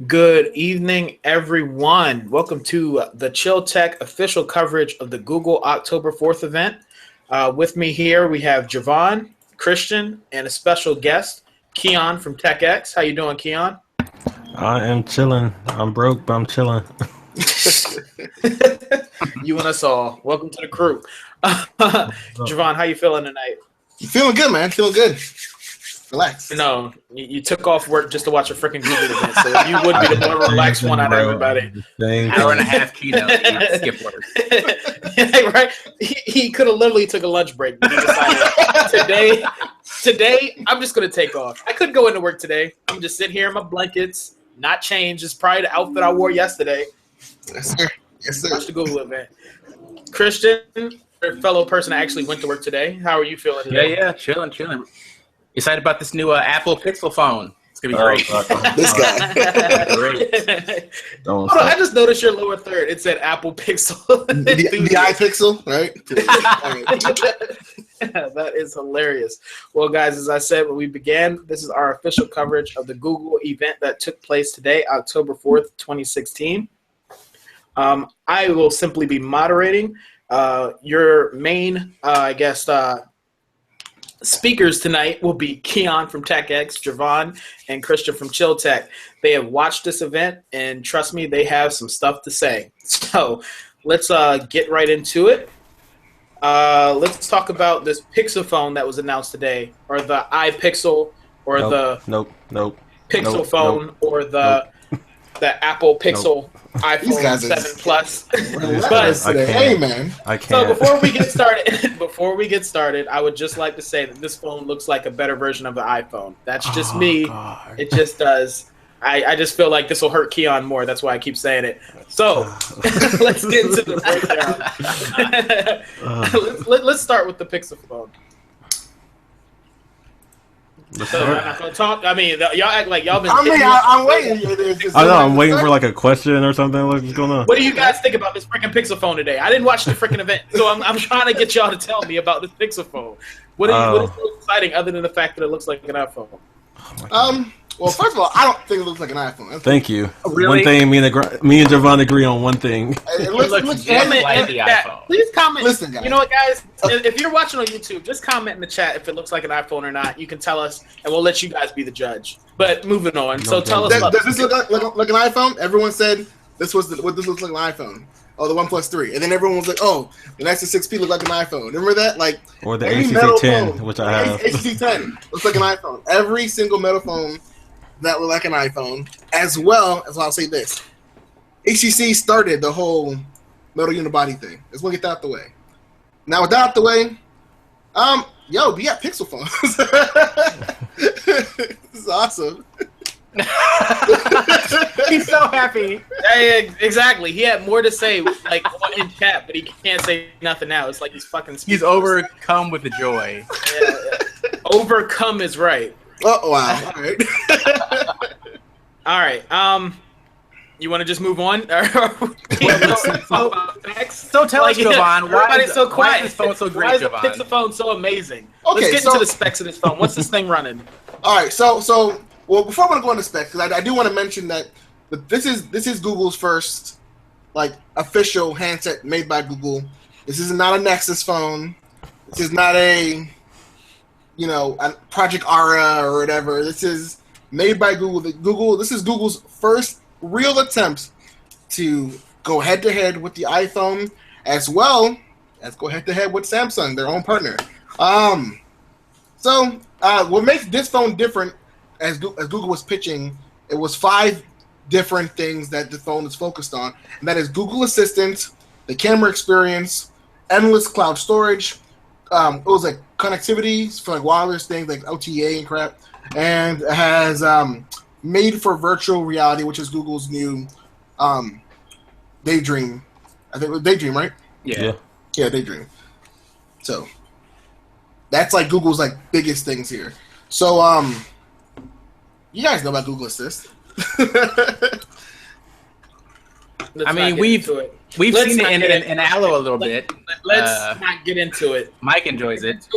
Good evening, everyone. Welcome to the Chill Tech official coverage of the Google October 4th event. With me here, we have Javon, Christian, and a special guest, Keyan from Tech X. How you doing, Keyan? I am chilling. I'm broke, but I'm chilling. You and us all. Welcome to the crew. Javon, how you feeling tonight? Feeling good, man. Feeling good. Relax. No, you took off work just to watch a freaking Google event, so you would be the more relaxed one out of everybody. Hour and a half keynote. Skip work. Yeah, right? He could have literally took a lunch break. But he decided, today, I'm just going to take off. I couldn't go into work today. I'm just sitting here in my blankets, not changed. It's probably the outfit I wore yesterday. Yes, sir. Yes, sir. Watch the Google event. Christian, your fellow person that actually went to work today, how are you feeling today? Yeah, chilling. Excited about this new Apple Pixel phone. It's gonna be great. This guy. Great. Hold on, I just noticed your lower third. It said Apple Pixel. the iPixel, right? That is hilarious. Well, guys, as I said when we began, this is our official coverage of the Google event that took place today, October 4th, 2016. I will simply be moderating. Your main, speakers tonight will be Keyan from Tech X, Javon, and Christian from Chill Tech. They have watched this event, and trust me, they have some stuff to say. So let's get right into it. Let's talk about this Pixel phone that was announced today, or the iPixel, or the Pixel phone, or the Apple Pixel iPhone 7 Plus. Hey, man. I can't. So before we get started, I would just like to say that this phone looks like a better version of the iPhone. That's just me. God. It just does. I just feel like this will hurt Keyan more. That's why I keep saying it. So let's get into the breakdown. Let's start with the Pixel phone. So I'm not gonna talk. I mean, y'all act like y'all been. I'm waiting. I know. I'm waiting for like a question or something. What's going on? What do you guys think about this freaking Pixel phone today? I didn't watch the freaking event, so I'm trying to get y'all to tell me about this Pixel phone. What is so exciting other than the fact that it looks like an iPhone? Well, first of all, I don't think it looks like an iPhone. Thank you. Really? One thing, me and Javon agree on one thing. It looks like the iPhone. Please comment. Listen, guys. You know what, guys? If you're watching on YouTube, just comment in the chat if it looks like an iPhone or not. You can tell us, and we'll let you guys be the judge. But moving on. So tell us about does this look like an iPhone? Everyone said this looks like an iPhone. Oh, the OnePlus 3. And then everyone was like, oh, the Nexus 6P looked like an iPhone. Remember that? Like, Or the HTC 10, which I have. HTC 10 looks like an iPhone. Every single metal phone that looked like an iPhone, as well as I'll say this. HTC started the whole metal unibody thing. Let's get that out the way. Now, with that out the way, we got Pixel phones. This is awesome. He's so happy. Yeah, exactly. He had more to say, like in chat, but he can't say nothing now. It's like he's fucking. He's overcome with the joy. Yeah. Overcome is right. Oh wow! All right. You want to just move on? So tell us, Javon, everybody's so quiet. Why is this phone so great, Why is the Javon? Pixel phone so amazing? Okay, Let's get into the specs of this phone. What's this thing running? All right, so well, before I want to go into specs, because I do want to mention that this is Google's first like official handset made by Google. This is not a Nexus phone. This is not a a Project Aura or whatever. This is made by Google. This is Google's first real attempt to go head to head with the iPhone, as well as go head to head with Samsung, their own partner. So what makes this phone different, as Google was pitching, it was 5 different things that the phone is focused on, and that is Google Assistant, the camera experience, endless cloud storage. It was like connectivity for like wireless things like OTA and crap, and it has made for virtual reality, which is Google's new Daydream. I think it was Daydream, right? Yeah, Daydream. So that's like Google's like biggest things here. So you guys know about Google Assist. I mean, we've seen it in Allo a little bit. Let's not get into it. Mike enjoys it.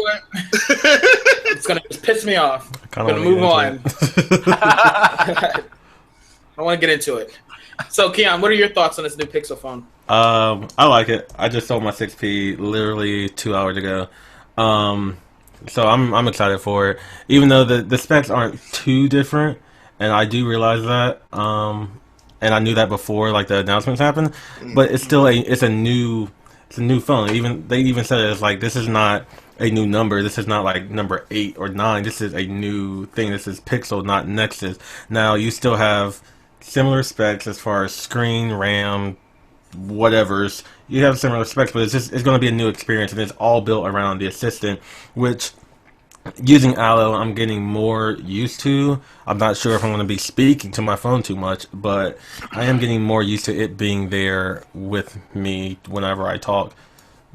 It's gonna just piss me off. I'm gonna move on. I want to get into it. So, Keyan, what are your thoughts on this new Pixel phone? I like it. I just sold my 6P literally 2 hours ago. So I'm excited for it. Even though the specs aren't too different, and I do realize that. And I knew that before like the announcements happened, but it's still a new phone. They even said it's like this is not a new number. This is not like number 8 or 9. This is a new thing. This is Pixel, not Nexus. Now you still have similar specs as far as screen, RAM, whatever's. You have similar specs, but it's going to be a new experience, and it's all built around the assistant, which using Allo I'm getting more used to. I'm not sure if I'm going to be speaking to my phone too much, but I am getting more used to it being there with me whenever I talk.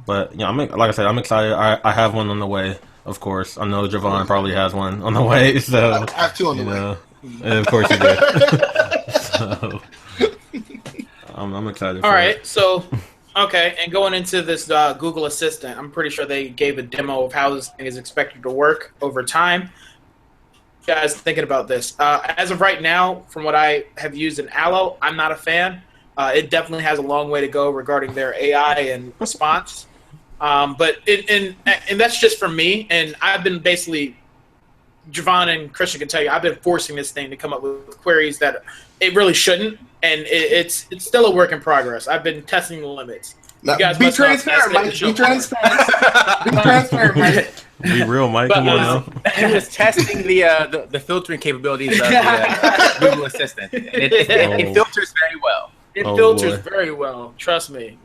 But yeah, like I said, I'm excited. I have one on the way, of course. I know Javon probably has one on the way, so I have 2 on the way. And of course you do. So I'm excited. All right, so okay, and going into this Google Assistant, I'm pretty sure they gave a demo of how this thing is expected to work over time. You guys thinking about this? As of right now, from what I have used in Allo, I'm not a fan. It definitely has a long way to go regarding their AI and response. But and that's just for me. And I've been basically, Javon and Christian can tell you, I've been forcing this thing to come up with queries that it really shouldn't. And it's still a work in progress. I've been testing the limits. Now, be transparent, Mike. Be transparent. Be transparent, Mike. Be real, Mike. But he was testing the filtering capabilities of the Google Assistant. And it filters very well. It filters very well. Trust me.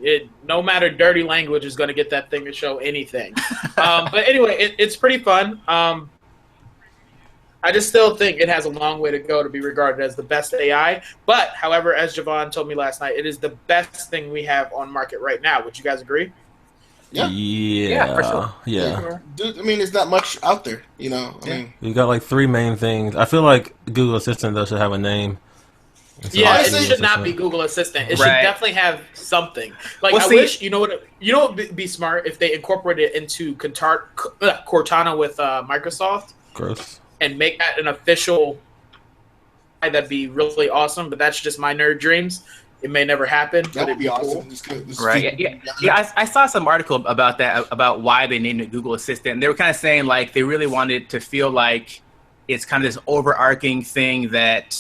No matter dirty language is going to get that thing to show anything. But anyway, it's pretty fun. I just still think it has a long way to go to be regarded as the best AI. But, however, as Javon told me last night, it is the best thing we have on market right now. Would you guys agree? Yeah, for sure. Yeah. Dude, I mean, there's not much out there, you know. I mean, you got like 3 main things. I feel like Google Assistant though should have a name. Yeah, it should not be Google Assistant. It should definitely have something. Like I wish, you know what would be smart if they incorporated it into Cortana with Microsoft. Gross. And make that an official. That'd be really awesome. But that's just my nerd dreams. It may never happen. That would be awesome. Right. Yeah. I saw some article about that, about why they named it Google Assistant. And they were kind of saying like they really wanted to feel like it's kind of this overarching thing that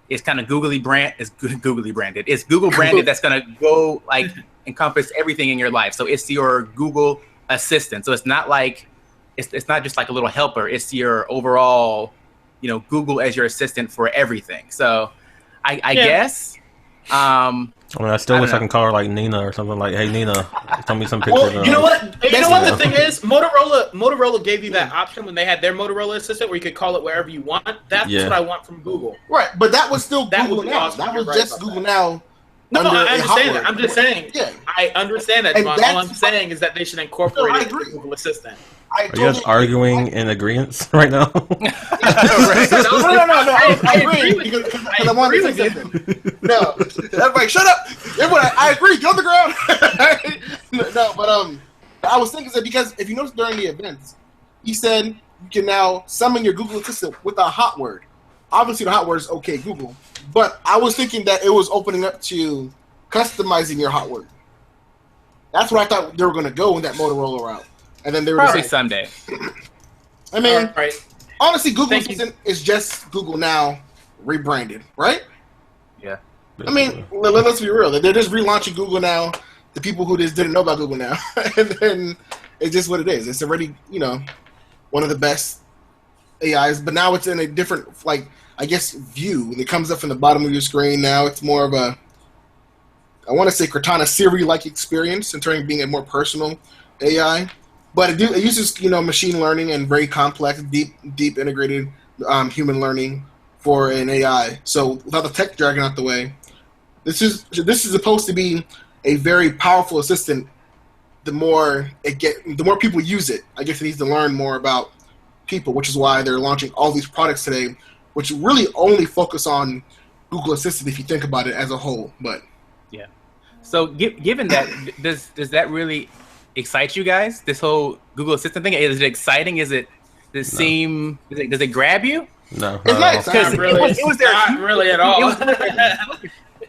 is kind of googly branded. It's Google branded that's going to go like encompass everything in your life. So it's your Google Assistant. So it's not like it's not just like a little helper. It's your overall, Google as your assistant for everything. So I guess. I mean, I still wish I can call her like Nina or something like, "Hey Nina, tell me some pictures." Well, you know what? The thing is, Motorola gave you that option when they had their Motorola Assistant, where you could call it wherever you want. That's what I want from Google. Right, but that was still Google Now. Awesome. That was just Google Now. No, I understand that. I'm just saying. Yeah. I understand that, John. All I'm saying is that they should incorporate it into Google Assistant. Are you guys arguing in agreement right now? No. I agree because I want to say something. No, everybody, shut up. Everybody, I agree. Get on the ground. No, but I was thinking that because if you notice during the events, he said you can now summon your Google Assistant with a hot word. Obviously, the hot word is OK Google, but I was thinking that it was opening up to customizing your hot word. That's what I thought they were going to go in that Motorola route. And then they were probably someday. I mean, honestly, Google Assistant is just Google Now rebranded, right? Yeah. I mean, let's be real. They're just relaunching Google Now. The people who just didn't know about Google Now, and then it's just what it is. It's already, one of the best AIs, but now it's in a different, view. It comes up from the bottom of your screen. Now it's more of a, I want to say Cortana Siri-like experience in terms of being a more personal AI. But it uses, machine learning and very complex, deep integrated human learning for an AI. So without the tech jargon out the way, this is supposed to be a very powerful assistant. The more people use it, I guess it needs to learn more about people, which is why they're launching all these products today, which really only focus on Google Assistant if you think about it as a whole. But yeah. So given that, does that really excite you guys? This whole Google Assistant thing, is it exciting? Does it grab you? No, It's nice. not at all. I Because agree. really, it was their. No, It's nice. Because Not really at all.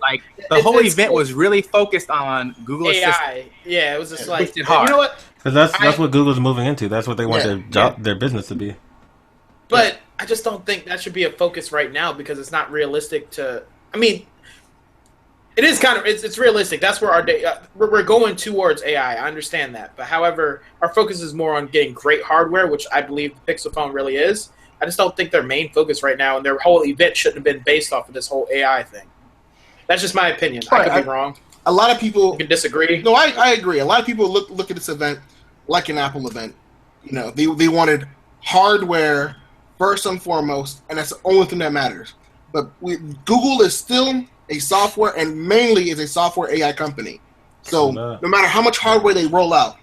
Like the whole event was really focused on Google Assistant. AI. Yeah, it was just like, Pushed it you hard. know what? because that's what Google's moving into. That's what they want Yeah, their business to be. But I just don't think that should be a focus right now because it's not realistic to. I mean, it is kind of it's realistic. That's where our day we're going towards AI. I understand that, but however, our focus is more on getting great hardware, which I believe the Pixel phone really is. I just don't think their main focus right now and their whole event shouldn't have been based off of this whole AI thing. That's just my opinion. I could be wrong. A lot of people You can disagree. No, I agree. A lot of people look at this event like an Apple event. You know, they wanted hardware first and foremost, and that's the only thing that matters. But Google is still a software and mainly is a software AI company. So no matter how much hardware they roll out,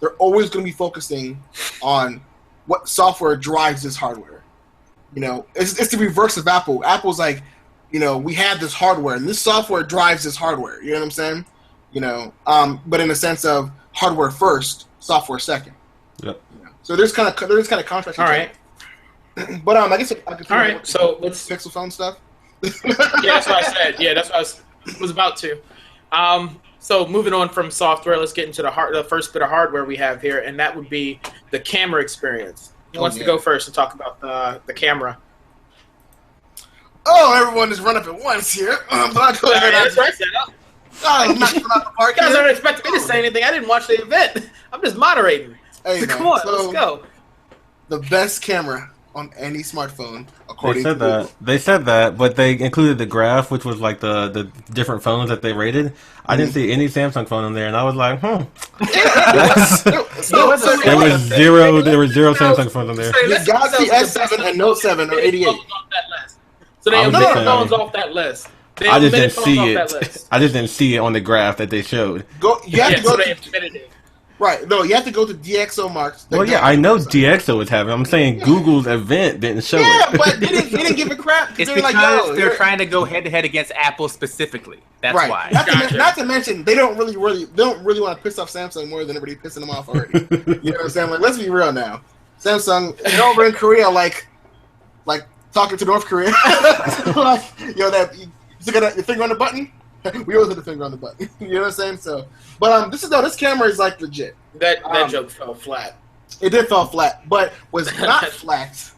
they're always going to be focusing on what software drives this hardware. You know, it's the reverse of Apple. Apple's like, you know, we have this hardware and this software drives this hardware. You know what I'm saying? You know, but in the sense of hardware first, software second. Yep. You know? So there's kind of contrast. All right. But I guess I could. All right. So let's. Pixel phone stuff. Yeah, that's what I said. Yeah, that's what I was about to. So moving on from software, let's get into the first bit of hardware we have here, and that would be the camera experience. Who wants to go first and talk about the camera? Oh, everyone just run up at once here. I'm not going to I'm not going out the park. You guys aren't expecting me to say anything. I didn't watch the event. I'm just moderating. Hey, So man, come on, so let's go. The best camera on any smartphone, They according to said Google. that. They said that, but they included the graph, which was like the different phones that they rated. I didn't see any Samsung phone in there, and I was like, That's- there was zero Samsung phones in there. The Galaxy S7 and Note 7 are 88. So they I'm omitted just saying. phones off that list. They I just omitted didn't phones see off that it. list. I just didn't see it on the graph that they showed. You have to go So they to omitted it. right. No, you have to go to DxO Marks. Well, yeah, I know DxO was having. I'm saying Google's event didn't show Yeah, it. but they didn't give a crap. It's They're because like, yo, they're trying to go head to head against Apple specifically. That's right. why. Not to mention, they don't really want to piss off Samsung more than everybody pissing them off already. You know what I'm saying? Like, let's be real now. Samsung, they're over in Korea, like talking to North Korea. Like, yo, that you got your finger on the button. We always have the finger on the button. You know what I'm saying? So, but this camera is like legit. That joke fell flat. It did fall flat, but was not flat.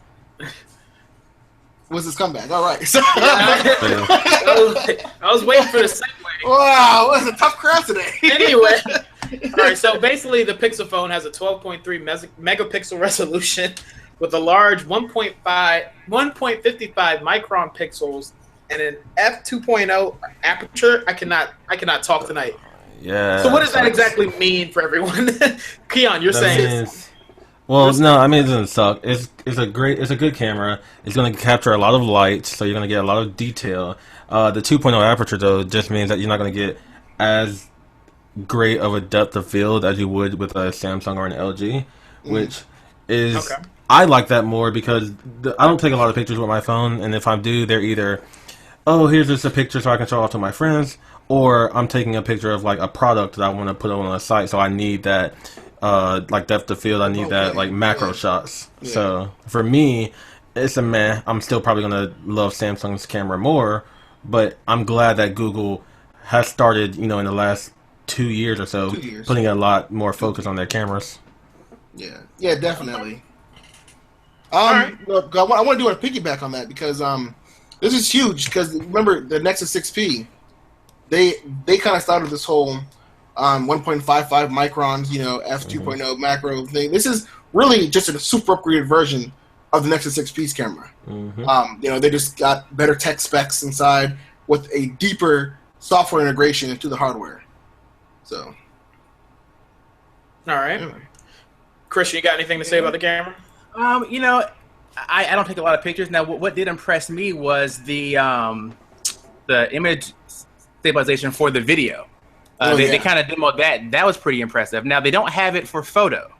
Was his comeback? All right. So, I was waiting for the segue. wow, it was a tough crowd today. Anyway, all right. So basically, the Pixel phone has a 12.3 megapixel resolution with a large 1.55 micron pixels and an f2.0 aperture. I cannot talk tonight. Yeah. So what does that exactly mean for everyone? Keyan, you're saying Well, no, I mean it doesn't suck. It's a good camera. It's going to capture a lot of light, so you're going to get a lot of detail. The 2.0 aperture though just means that you're not going to get as great of a depth of field as you would with a Samsung or an LG, which is Okay. I like that more because I don't take a lot of pictures with my phone, and if I do, they're either, oh, here's just a picture so I can show off to my friends, or I'm taking a picture of like a product that I want to put on a site, so I need that like depth of field. I need that like macro shots. Yeah. So for me, it's a meh. I'm still probably gonna love Samsung's camera more, but I'm glad that Google has started, in the last 2 years or so, 2 years. putting a lot more focus on their cameras. Yeah, definitely. right. Look, I want to do a piggyback on that because this is huge. Because remember the Nexus 6P, they kind of started this whole 1.55 microns, f2.0 macro thing. This is really just a super upgraded version of the Nexus 6P's camera. They just got better tech specs inside with a deeper software integration into the hardware. So, all right. anyway. Christian, you got anything to say about the camera? I don't take a lot of pictures. Now, what did impress me was the image stabilization for the video. They kind of demoed that. That was pretty impressive. Now, they don't have it for photo.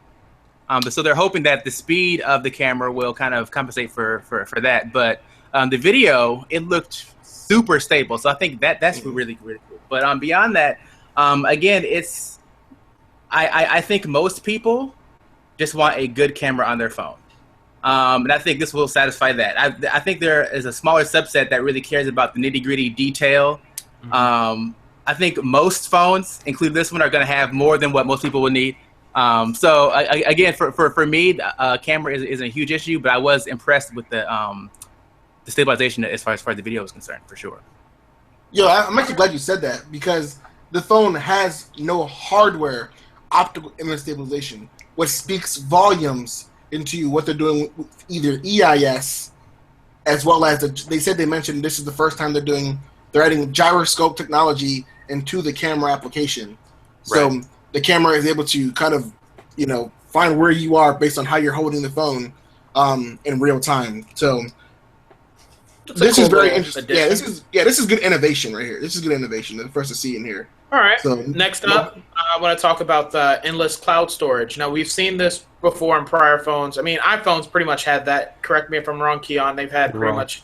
So they're hoping that the speed of the camera will kind of compensate for that. But the video, it looked super stable. So I think that's really, really cool. But beyond that, again, I think most people just want a good camera on their phone. And I think this will satisfy that. I think there is a smaller subset that really cares about the nitty-gritty detail. I think most phones, including this one, are going to have more than what most people will need. So again, for me, camera isn't a huge issue, but I was impressed with the stabilization as far as the video is concerned, for sure. Yo, I'm actually glad you said that, because the phone has no hardware optical image stabilization, which speaks volumes into what they're doing with either EIS, as well as they mentioned this is the first time they're adding gyroscope technology into the camera application. So Right. the camera is able to kind of, find where you are based on how you're holding the phone in real time. So this is very interesting. This is good innovation right here. This is good innovation. The first to see in here. All right. So Next up, I want to talk about the endless cloud storage. Now, we've seen this before in prior phones. I mean, iPhones pretty much had that. Correct me if I'm wrong, Keyan. They've had pretty Wrong. much.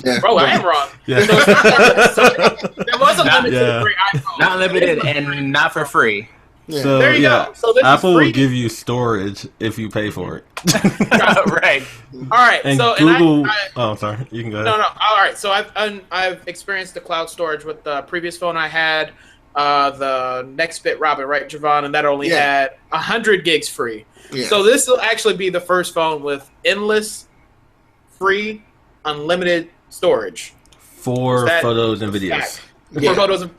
Yeah. Bro, I am wrong. Yeah. So there was a limit to the free iPhone. Not limited and not for free. Yeah. So There you go. So this Apple is free. will give you storage if you pay for it. Right. All right. And so Google. I Oh, sorry. You can go ahead. no. All right. So I've experienced the cloud storage with the previous phone I had, the Nextbit Robin, right, Javon, and that only had 100 gigs free. Yeah. So this will actually be the first phone with endless, free, unlimited storage For That- photos and videos. Fact. Yeah. For photos.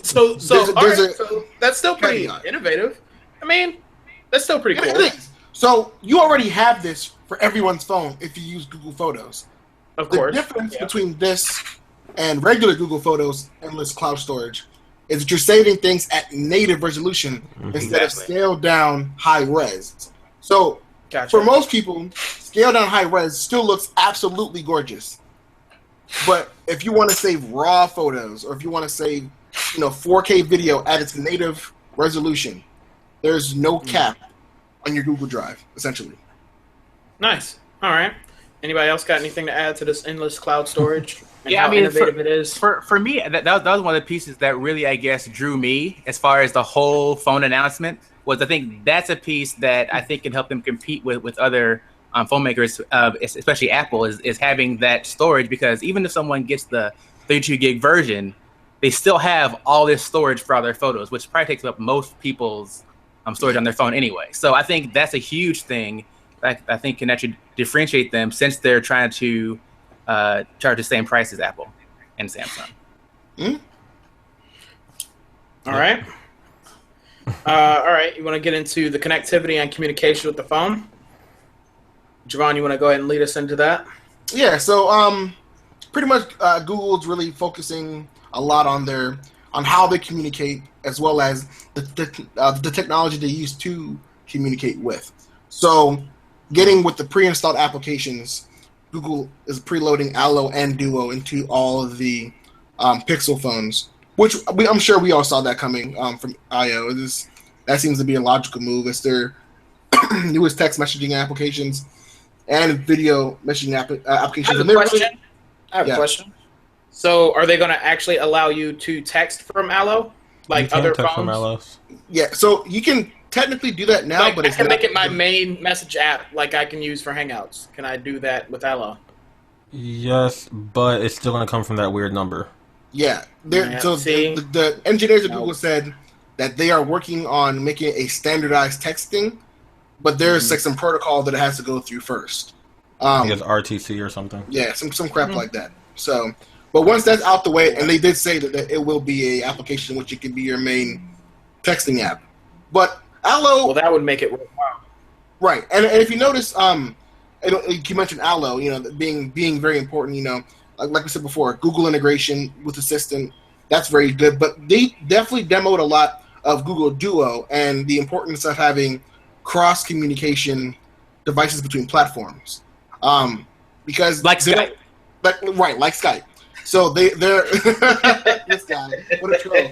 So There's so that's still pretty caveat. innovative. I mean, that's still pretty Yeah, cool. it is. So you already have this for everyone's phone if you use Google Photos. Of The course. difference Yeah. between this and regular Google Photos endless cloud storage is that you're saving things at native resolution instead of Exactly. scaled down high res. So Gotcha. for most people, scaled down high res still looks absolutely gorgeous. But if you want to save raw photos, or if you want to save 4K video at its native resolution, there's no cap on your Google Drive, essentially. Nice. All right. Anybody else got anything to add to this endless cloud storage? And Yeah, how I mean, innovative it is. For me, that was one of the pieces that really, I guess, drew me as far as the whole phone announcement. Was I think that's a piece that I think can help them compete with other phone makers, especially Apple, is having that storage, because even if someone gets the 32 gig version, they still have all this storage for all their photos, which probably takes up most people's storage on their phone anyway. So I think that's a huge thing that I think can actually differentiate them, since they're trying to charge the same price as Apple and Samsung. All right. All right. You want to get into the connectivity and communication with the phone? Javon, you want to go ahead and lead us into that? Yeah, so pretty much Google's really focusing a lot on how they communicate, as well as the technology they use to communicate with. So getting with the pre-installed applications, Google is preloading Allo and Duo into all of the Pixel phones, which I'm sure we all saw that coming from I/O. That seems to be a logical move. It's their newest text messaging applications and video messaging applications. I have And a they're question. I have a Yeah. question. So, are they going to actually allow you to text from Allo, like You can other text from phones? Allos. Yeah, so you can technically do that now, Like, but I it's can not, make it my main message app, like I can use for Hangouts. Can I do that with Allo? Yes, but it's still going to come from that weird number. Yeah, Yeah, so see? the engineers at No. Google said that they are working on making a standardized texting, but there's like some protocol that it has to go through first. I guess RTC or something. Yeah, some crap like that. So, but once that's out the way, and they did say that it will be a application which it can be your main texting app. But Allo, Well, that would make it worthwhile. right? And if you notice, you mentioned Allo, being very important. Like we said before, Google integration with Assistant, that's very good. But they definitely demoed a lot of Google Duo and the importance of having cross communication devices between platforms. Because Like Skype. like Skype. So they're this guy, what a troll.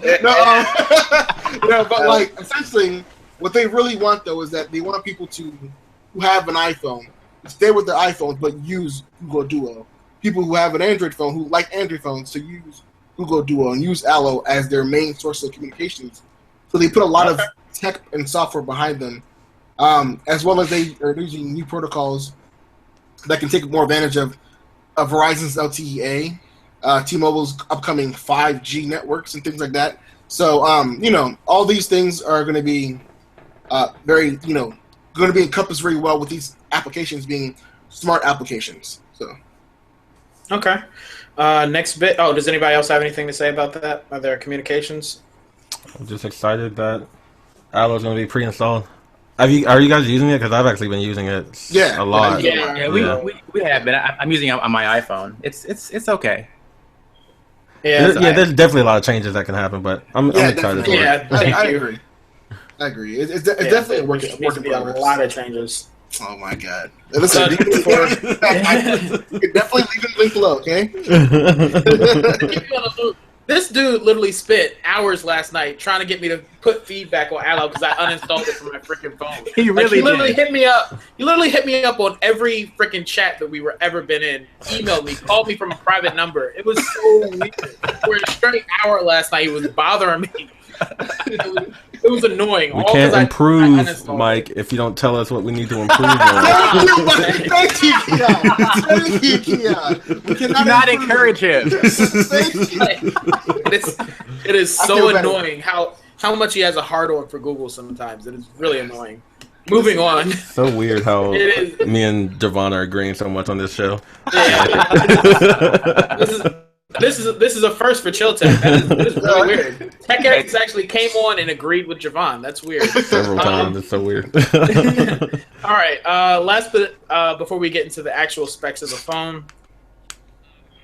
No, but like essentially, what they really want though is that they want people who have an iPhone to stay with their iPhones but use Google Duo. People who have an Android phone who like Android phones to use Google Duo and use Allo as their main source of communications. So they put a lot of tech and software behind them, as well as they are using new protocols that can take more advantage of Verizon's LTE, T-Mobile's upcoming 5G networks and things like that. So, all these things are going to be very, going to be encompassed very well with these applications being smart applications. So, okay. Next bit. Oh, does anybody else have anything to say about that? Are there communications? I'm just excited that Allo's going to be pre-installed. Are you guys using it? Because I've actually been using it a lot. Yeah, we have been. I'm using it on my iPhone. It's okay. Yeah, there's definitely a lot of changes that can happen, but I'm excited for it. Yeah, I agree. It's definitely a working progress. A lot of changes. Oh my god! Listen, you're definitely leave the link below, okay? This dude literally spent hours last night trying to get me to put feedback on Allo because I uninstalled it from my freaking phone. He literally hit me up. He literally hit me up on every freaking chat that we were ever been in. Emailed me, called me from a private number. It was so weird. For a straight hour last night, he was bothering me. It was annoying. We can't improve, Mike, if you don't tell us what we need to improve on. Thank you, Keyan. We cannot encourage him. It is so annoying how much he has a hard on for Google sometimes. It is really annoying. Moving on. So weird how me and Javon are agreeing so much on this show. Yeah. This is a first for Chill Tech. That is really weird. Tech X actually came on and agreed with Javon. That's weird. Several times. It's so weird. All right. Last bit before we get into the actual specs of the phone,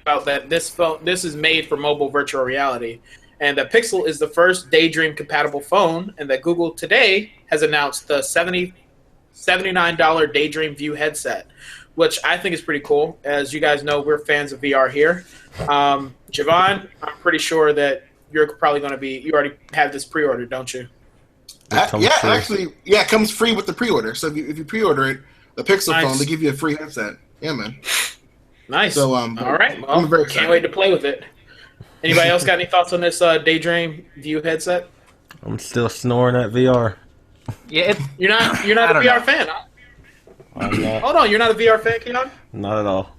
about that this is made for mobile virtual reality, and the Pixel is the first Daydream compatible phone, and that Google today has announced the $79 Daydream View headset, which I think is pretty cool. As you guys know, we're fans of VR here. Javon, I'm pretty sure that you're probably going to be. You already have this pre-order, don't you? It comes free with the pre-order. So if you pre-order it, the Pixel phone, they give you a free headset. Yeah, man. Nice. So all right. Well, I'm very can't wait to play with it. Anybody else got any thoughts on this Daydream View headset? I'm still snoring at VR. Yeah, you're not a VR fan, huh? Hold on, you're not a VR fan, Keyan? Not at all.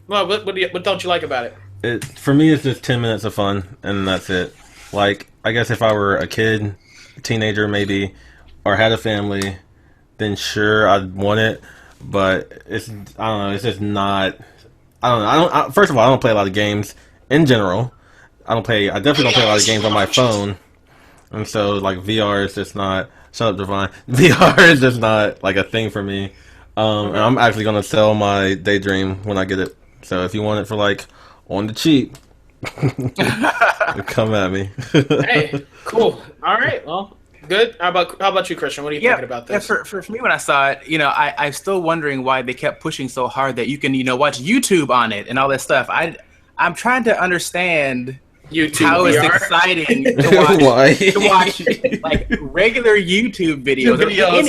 Well, what don't you like about it? For me, it's just 10 minutes of fun, and that's it. Like, I guess if I were a kid, a teenager maybe, or had a family, then sure, I'd want it. But I don't know. It's just not. I don't know. First of all, I don't play a lot of games in general. I definitely don't play a lot of games on my phone, and so like VR is just not. Shut up, Devon. VR is just not like a thing for me. And I'm actually gonna sell my Daydream when I get it. So if you want it for like on the cheap, come at me. Hey, cool. All right. Well, good. How about you, Christian? What are you thinking about this? Yeah, for me, when I saw it, I'm still wondering why they kept pushing so hard that you can, watch YouTube on it and all that stuff. I'm trying to understand YouTube how VR. It's exciting to watch like regular YouTube videos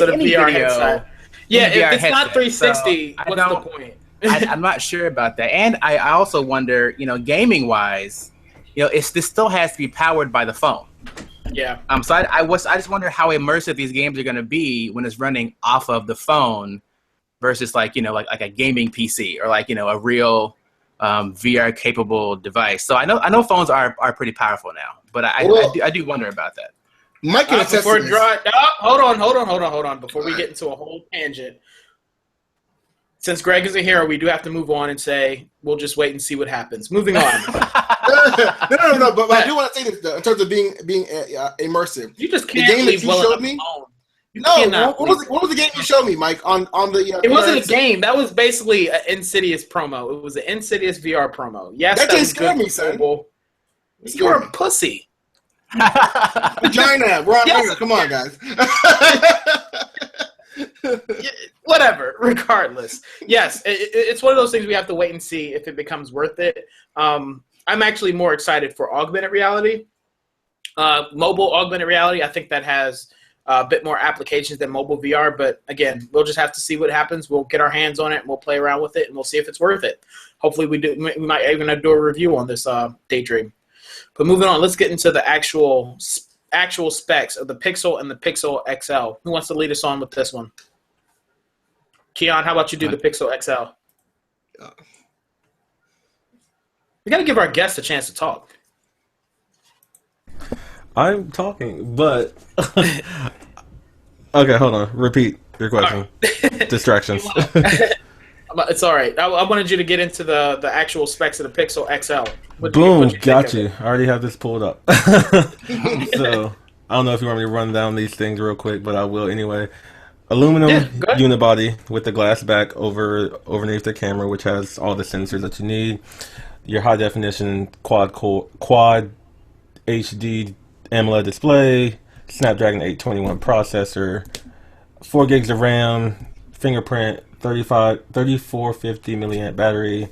of a VR headset. Yeah, if it's not 360, so what's the point? I'm not sure about that. And I also wonder, gaming wise, this still has to be powered by the phone. Yeah. So I just wonder how immersive these games are going to be when it's running off of the phone versus like a gaming PC or like a real VR capable device. So I know phones are pretty powerful now, but I do wonder about that. Mike can attest to this. Hold on. Before we get into a whole tangent, since Greg isn't here, we do have to move on and say we'll just wait and see what happens. Moving on. No. But I do want to say this though, in terms of being immersive. You just can't the game leave that you showed me. What was the game you showed me, Mike? On the. It wasn't a game. That was basically an Insidious promo. It was an Insidious VR promo. Yes, that didn't scare me, son. You're a pussy. Vagina. Yes. Come on, guys. Whatever. Regardless, yes, it's one of those things we have to wait and see if it becomes worth it. I'm actually more excited for augmented reality, mobile augmented reality. I think that has a bit more applications than mobile VR. But again, we'll just have to see what happens. We'll get our hands on it and we'll play around with it and we'll see if it's worth it. Hopefully, we do. We might even do a review on this Daydream. But moving on, let's get into the actual specs of the Pixel and the Pixel XL. Who wants to lead us on with this one? Keyan, how about you do the Pixel XL? We got to give our guests a chance to talk. I'm talking, but okay, hold on. Repeat your question. Right. Distractions. It's all right. I wanted you to get into the actual specs of the Pixel XL. Boom, got you. I already have this pulled up. So I don't know if you want me to run down these things real quick, but I will anyway. Aluminum unibody with the glass back underneath the camera, which has all the sensors that you need. Your high definition quad HD AMOLED display, Snapdragon 821 processor, 4 gigs of RAM, fingerprint, 3450 milliamp battery,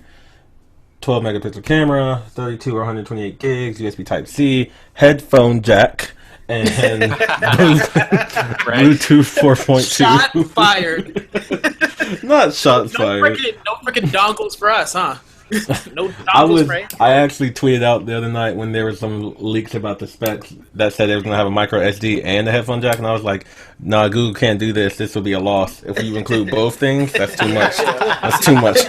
12 megapixel camera, 32 or 128 gigs, USB Type-C, headphone jack, and Bluetooth 4.2. Shot fired. Not shots fired. No freaking dongles for us, huh? No dongles, right? I actually tweeted out the other night when there were some leaks about the specs that said they was going to have a micro SD and a headphone jack, and I was like, nah, Google can't do this. This will be a loss. If you include both things, that's too much. That's too much.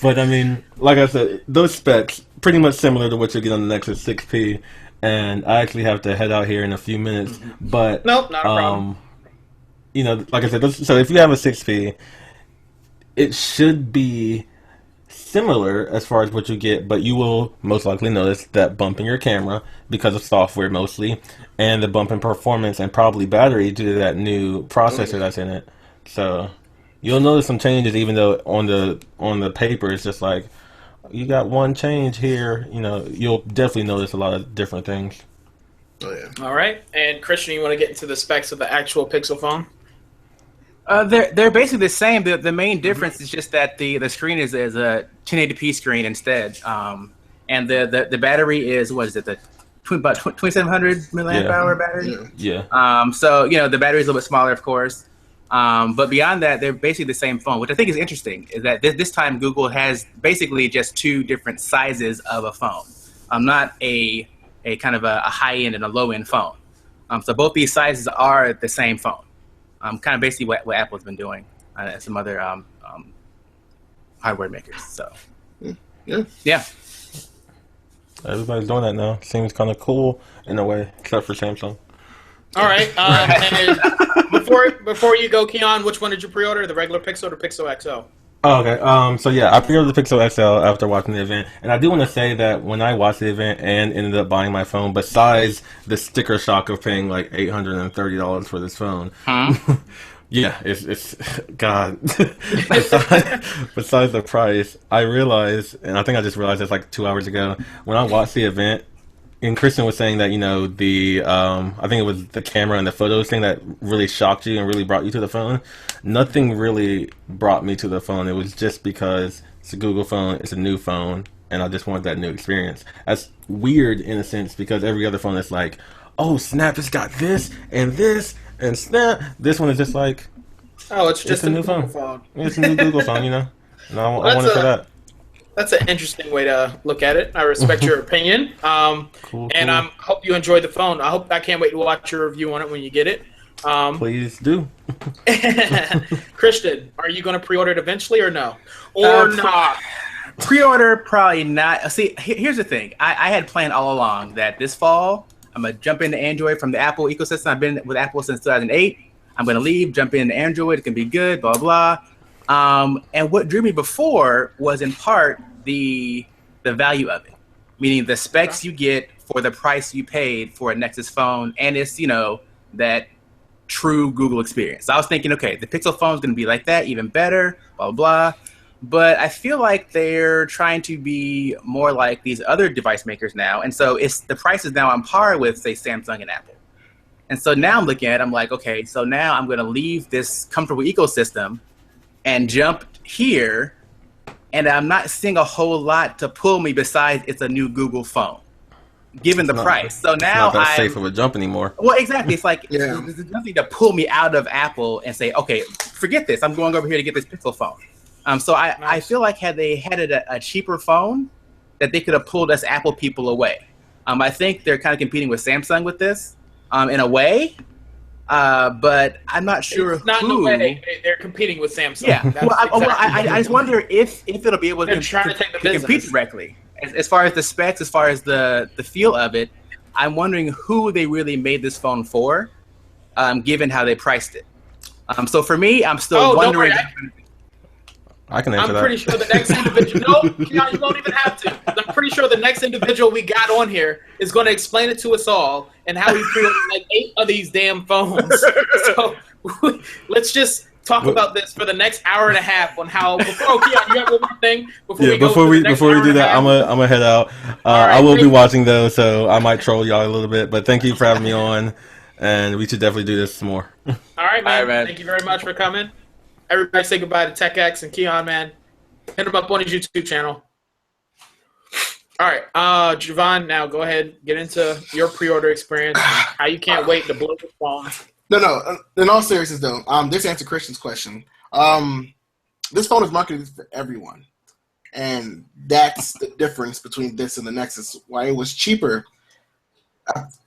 But I mean, like I said, those specs, pretty much similar to what you get on the Nexus 6P, and I actually have to head out here in a few minutes. But nope, not a problem. You know, like I said, so if you have a 6P, it should be similar as far as what you get, but you will most likely notice that bump in your camera because of software mostly, and the bump in performance and probably battery due to that new processor that's in it. So you'll notice some changes, even though on the paper it's just like you got one change here. You know, you'll definitely notice a lot of different things. Oh yeah. All right, and Christian, you want to get into the specs of the actual Pixel phone? They're basically the same. The main difference is just that the screen is a 1080p screen instead, and the battery is, what is it, about 2700 milliamp hour battery? Yeah. So you know the battery is a little bit smaller, of course, but beyond that, they're basically the same phone. Which I think is interesting is that this time Google has basically just two different sizes of a phone, not a kind of a high end and a low end phone. So both these sizes are the same phone. Kind of basically what Apple's been doing and some other hardware makers. So, yeah. Everybody's doing that now. Seems kind of cool in a way, except for Samsung. All right. And before you go, Keyan, which one did you pre-order? The regular Pixel or the Pixel XL? Oh, okay. So yeah, I pre-ordered the Pixel XL after watching the event, and I do want to say that when I watched the event and ended up buying my phone, besides the sticker shock of paying like $830 for this phone, yeah, it's God. besides the price, I realized, and I think I just realized this like 2 hours ago, when I watched the event. And Christian was saying that, you know, the I think it was the camera and the photos thing that really shocked you and really brought you to the phone. Nothing really brought me to the phone. It was just because it's a Google phone, it's a new phone, and I just wanted that new experience. That's weird in a sense because every other phone is like, oh, Snap has got this, and Snap. This one is just like, oh, it's just a new phone. It's a new Google phone, you know? And I want it for that. That's an interesting way to look at it. I respect your opinion. Cool. And I hope you enjoyed the phone. I can't wait to watch your review on it when you get it. Please do. Christian, are you going to pre-order it eventually or no? Or not? Pre-order, probably not. See, here's the thing. I had planned all along that this fall, I'm going to jump into Android from the Apple ecosystem. I've been with Apple since 2008. I'm going to leave, jump into Android. It can be good, blah, blah. And what drew me before was in part the value of it, meaning the specs you get for the price you paid for a Nexus phone, and it's, you know, that true Google experience. So I was thinking, okay, the Pixel phone is going to be like that, even better, blah, blah, blah. But I feel like they're trying to be more like these other device makers now, and so the price is now on par with, say, Samsung and Apple. And so now I'm looking at it, I'm like, okay, so now I'm going to leave this comfortable ecosystem and jump here, and I'm not seeing a whole lot to pull me besides it's a new Google phone, given the price. So now it's not that safe of a jump anymore. Well, exactly. It's like there's nothing to pull me out of Apple and say, okay, forget this. I'm going over here to get this Pixel phone. So I feel like had they had a cheaper phone, that they could have pulled us Apple people away. I think they're kind of competing with Samsung with this in a way. but I'm not sure It's not who. no way they're competing with Samsung. Yeah, That's I just wonder if it'll be able They're to, trying to take the business. compete directly. As far as the specs, as far as the feel of it, I'm wondering who they really made this phone for, given how they priced it. So for me, I'm still wondering. I can answer that. I'm pretty sure the next individual. No, you don't even have to. I'm pretty sure the next individual we got on here is going to explain it to us all and how he pre-ordered like 8 of these damn phones. So let's just talk about this for the next hour and a half on how. Keyan, you got one more thing before we do that, I'm gonna head out. Right, I will be watching though, so I might troll y'all a little bit. But thank you for having me on, and we should definitely do this some more. All right, man. Thank you very much for coming. Everybody say goodbye to Tech X and Keyan, man. Hit him up on his YouTube channel. All right, Javon, now go ahead, get into your pre-order experience and how you can't wait to blow the phone. No. In all seriousness, though, this answers Christian's question. This phone is marketed for everyone, and that's the difference between this and the Nexus. Why it was cheaper.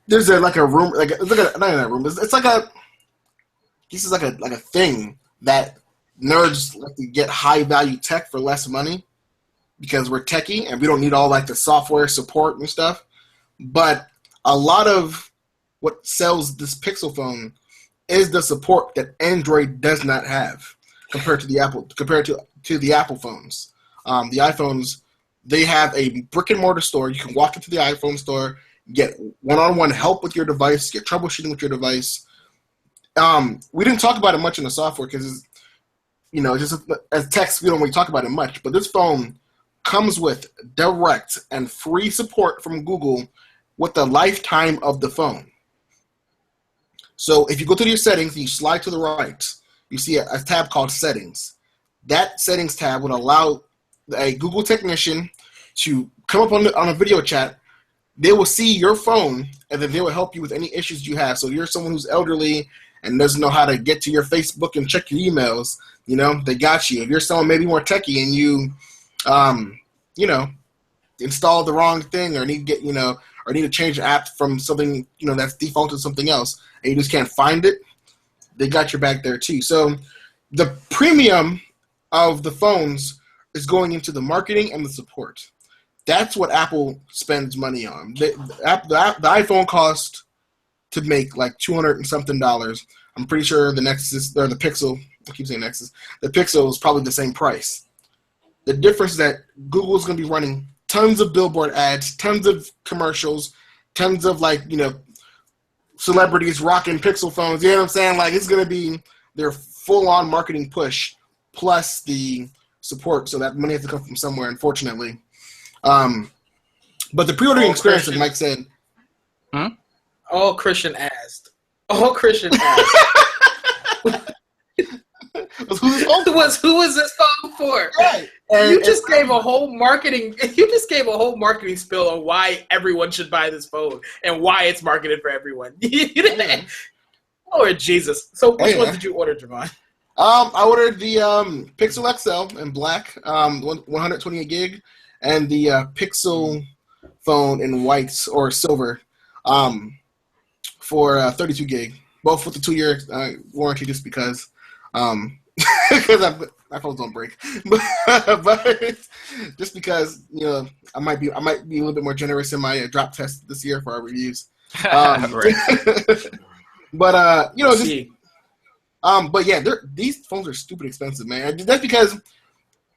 There's like a room, not in that room. It's like a. This is like a thing that nerds like to get high value tech for less money because we're techie and we don't need all like the software support and stuff. But a lot of what sells this Pixel phone is the support that Android does not have compared to the Apple phones. The iPhones, they have a brick and mortar store. You can walk into the iPhone store, get one-on-one help with your device, get troubleshooting with your device. We didn't talk about it much in the software because, just as text, we don't really talk about it much. But this phone comes with direct and free support from Google with the lifetime of the phone. So if you go to your settings and you slide to the right, you see a tab called Settings. That Settings tab would allow a Google technician to come up on a video chat. They will see your phone, and then they will help you with any issues you have. So if you're someone who's elderly and doesn't know how to get to your Facebook and check your emails, they got you. If you're someone maybe more techie and you, install the wrong thing or need to get, or need to change an app from something, that's defaulted to something else, and you just can't find it, they got your back there too. So the premium of the phones is going into the marketing and the support. That's what Apple spends money on. The iPhone cost to make like $200 and something. I'm pretty sure the Nexus or the Pixel, I keep saying Nexus, the Pixel is probably the same price. The difference is that Google's going to be running tons of billboard ads, tons of commercials, tons of celebrities rocking Pixel phones. You know what I'm saying? Like it's going to be their full-on marketing push plus the support. So that money has to come from somewhere, unfortunately. But the pre-ordering experience, as Mike said. All Christian asked. Who was this phone for? Right. You just gave a whole marketing spill on why everyone should buy this phone and why it's marketed for everyone. You didn't. Lord Jesus. So which one did you order, Javon? I ordered the Pixel XL in black, 128 gig, and the Pixel phone in white or silver for 32 gig, both with the 2-year warranty, just because my phones don't break, but just because I might be a little bit more generous in my drop test this year for our reviews. But but yeah, these phones are stupid expensive, man. That's because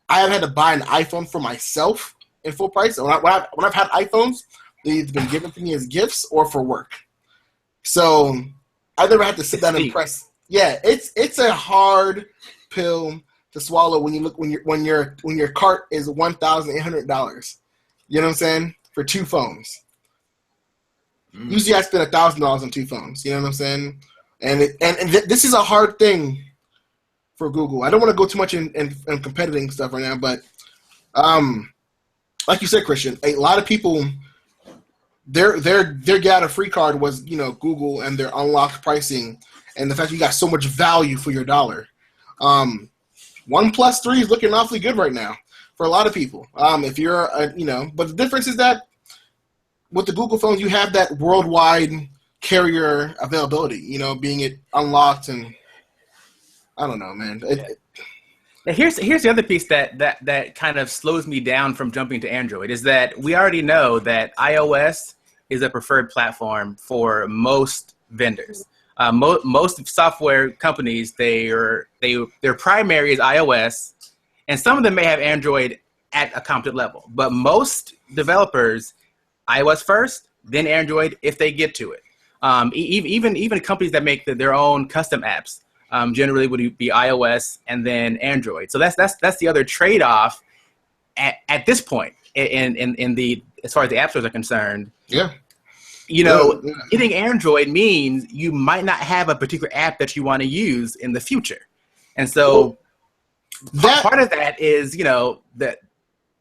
I have had to buy an iPhone for myself in full price. When I've had iPhones, they've been given to me as gifts or for work. So I've never had to sit down and press. Yeah, it's a hard pill to swallow when your cart is $1,800. You know what I'm saying? For 2 phones. Usually I spend $1,000 on 2 phones. You know what I'm saying? And this is a hard thing for Google. I don't want to go too much in competitive stuff right now, but like you said, Christian, a lot of people their get out of free card was Google and their unlocked pricing and the fact you got so much value for your dollar. OnePlus 3 is looking awfully good right now for a lot of people. If you're but the difference is that with the Google phones, you have that worldwide carrier availability. You know, being it unlocked, and I don't know, man. Now here's the other piece that kind of slows me down from jumping to Android is that we already know that iOS is a preferred platform for most vendors. Most software companies, their primary is iOS, and some of them may have Android at a competent level. But most developers, iOS first, then Android if they get to it. Even companies that make their own custom apps generally would be iOS and then Android. So that's the other trade-off at this point in the as far as the app stores are concerned. Yeah. You know, getting Android means you might not have a particular app that you want to use in the future. And so part of that is, you know, that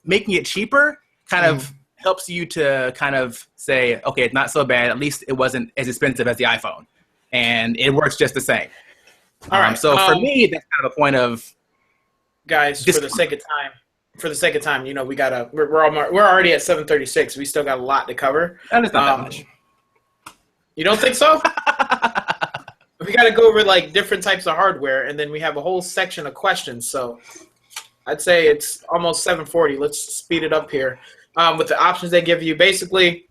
making it cheaper kind of helps you to kind of say, okay, it's not so bad. At least it wasn't as expensive as the iPhone. And it works just the same. All right. So for me, that's kind of a point of... Guys, for the sake of time, you know, we're already at 7:36. We still got a lot to cover. That is not that much. You don't think so? We got to go over like different types of hardware, and then we have a whole section of questions. So I'd say it's almost 7:40. Let's speed it up here. With the options they give you, basically,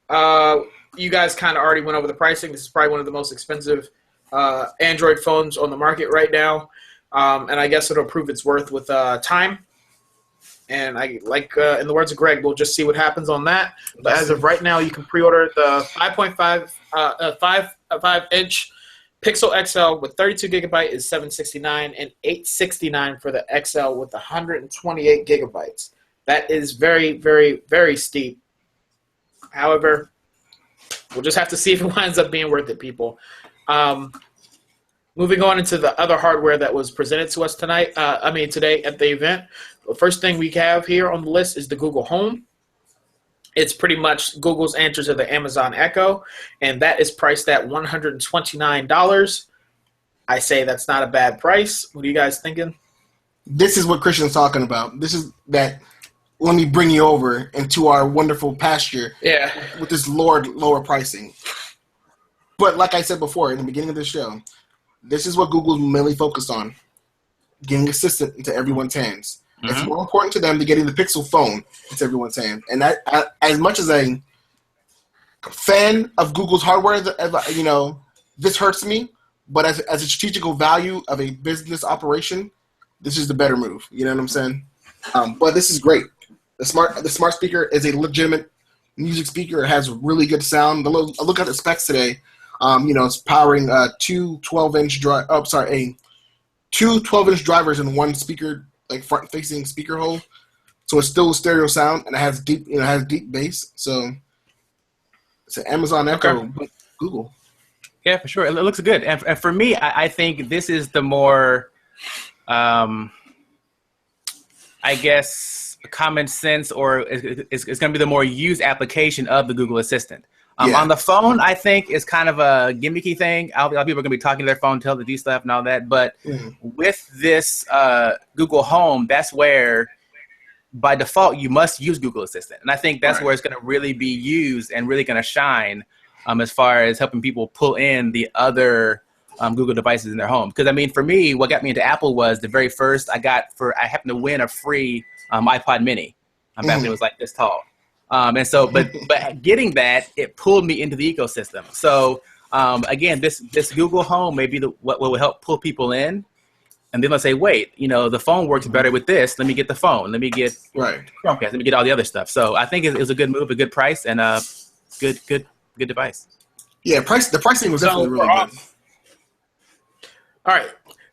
you guys kind of already went over the pricing. This is probably one of the most expensive Android phones on the market right now, and I guess it'll prove its worth with time. And in the words of Greg, we'll just see what happens on that. But as of right now, you can pre-order the 5.5-inch Pixel XL with 32 gigabyte is $769, and $869 for the XL with 128 gigabytes. That is very, very, very steep. However, we'll just have to see if it winds up being worth it, people. Moving on into the other hardware that was presented to us today at the event. The first thing we have here on the list is the Google Home. It's pretty much Google's answer to the Amazon Echo, and that is priced at $129. I say that's not a bad price. What are you guys thinking? This is what Christian's talking about. This is that. Let me bring you over into our wonderful pasture. Yeah. With this lower pricing. But like I said before in the beginning of the show, this is what Google's mainly focused on: getting Assistant into everyone's hands. Mm-hmm. It's more important to them than getting the Pixel phone into everyone's hand. And as much as a fan of Google's hardware, you know, this hurts me. But as a strategical value of a business operation, this is the better move. You know what I'm saying? But this is great. The smart speaker is a legitimate music speaker. It has really good sound. I look at the specs today. You know, it's powering two 12-inch drivers in one speaker, like front-facing speaker hole. So it's still stereo sound, and it has deep bass. So it's an Amazon Echo, but Google. Yeah, for sure. It looks good. And for me, I think this is the more, I guess, common sense, or it's going to be the more used application of the Google Assistant. On the phone, I think is kind of a gimmicky thing. A lot of people are going to be talking to their phone, tell them to do stuff and all that. But with this Google Home, that's where, by default, you must use Google Assistant. And I think that's where it's going to really be used and really going to shine as far as helping people pull in the other Google devices in their home. Because, I mean, for me, what got me into Apple was the very first I happened to win a free iPod mini. Back when it was like this tall. And so, but getting that, it pulled me into the ecosystem. So again, this Google Home may be what will help pull people in, and then let's say, wait, you know, the phone works better with this. Let me get the phone. Let me get Chromecast. Let me get all the other stuff. So I think it was a good move, a good price, and a good device. Yeah, the pricing was definitely really good. All right.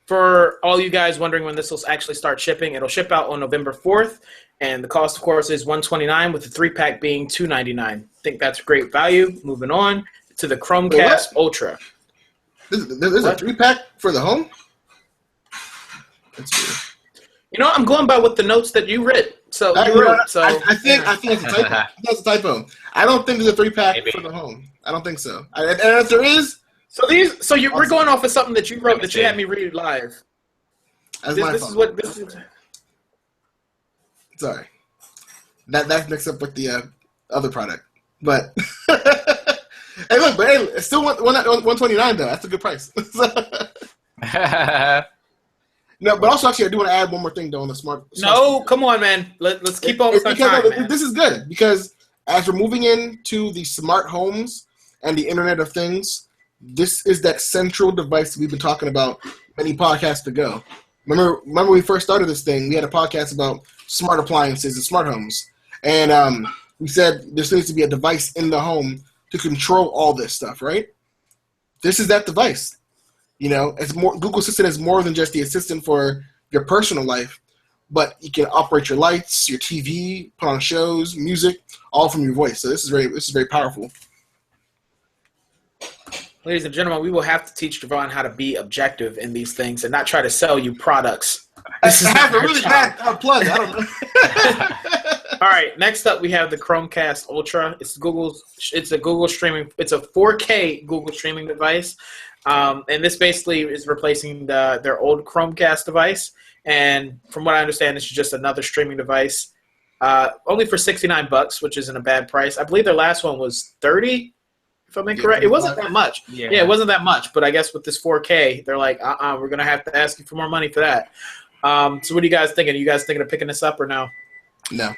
For all you guys wondering when this will actually start shipping, it'll ship out on November 4th. And the cost, of course, is $129, with the 3-pack being $299. I think that's great value. Moving on to the Chromecast Ultra. There's a 3-pack for the home? That's weird. You know, I'm going by what the notes that you read. So I think it's a typo. That's a typo. I don't think there's a 3-pack for the home. I don't think so. And if there is, we're going off of something that you wrote that you had me read live. This is. Sorry, that's mixed up with the other product. But Hey, look, but hey, it's still 129 though. That's a good price. No, but also actually, I do want to add one more thing though on the smart. No, come on, man. Let's keep on with our time, man. This is good because as we're moving into the smart homes and the Internet of Things, this is that central device we've been talking about many podcasts ago. Remember when we first started this thing, we had a podcast about smart appliances and smart homes, and we said there needs to be a device in the home to control all this stuff, right? This is that device. You know, it's more. Google Assistant is more than just the assistant for your personal life, but you can operate your lights, your TV, put on shows, music, all from your voice. So this is very powerful. Ladies and gentlemen, we will have to teach Javon how to be objective in these things and not try to sell you products. This is a really bad plug. I don't know. All right, next up we have the Chromecast Ultra. It's a Google streaming. It's a 4K Google streaming device. And this basically is replacing their old Chromecast device. And from what I understand, it's just another streaming device, only for $69, which isn't a bad price. I believe their last one was $30, if I'm incorrect. It wasn't that much. Yeah, it wasn't that much. But I guess with this 4K, they're like, we're going to have to ask you for more money for that. So what are you guys thinking? Are you guys thinking of picking this up or no? No.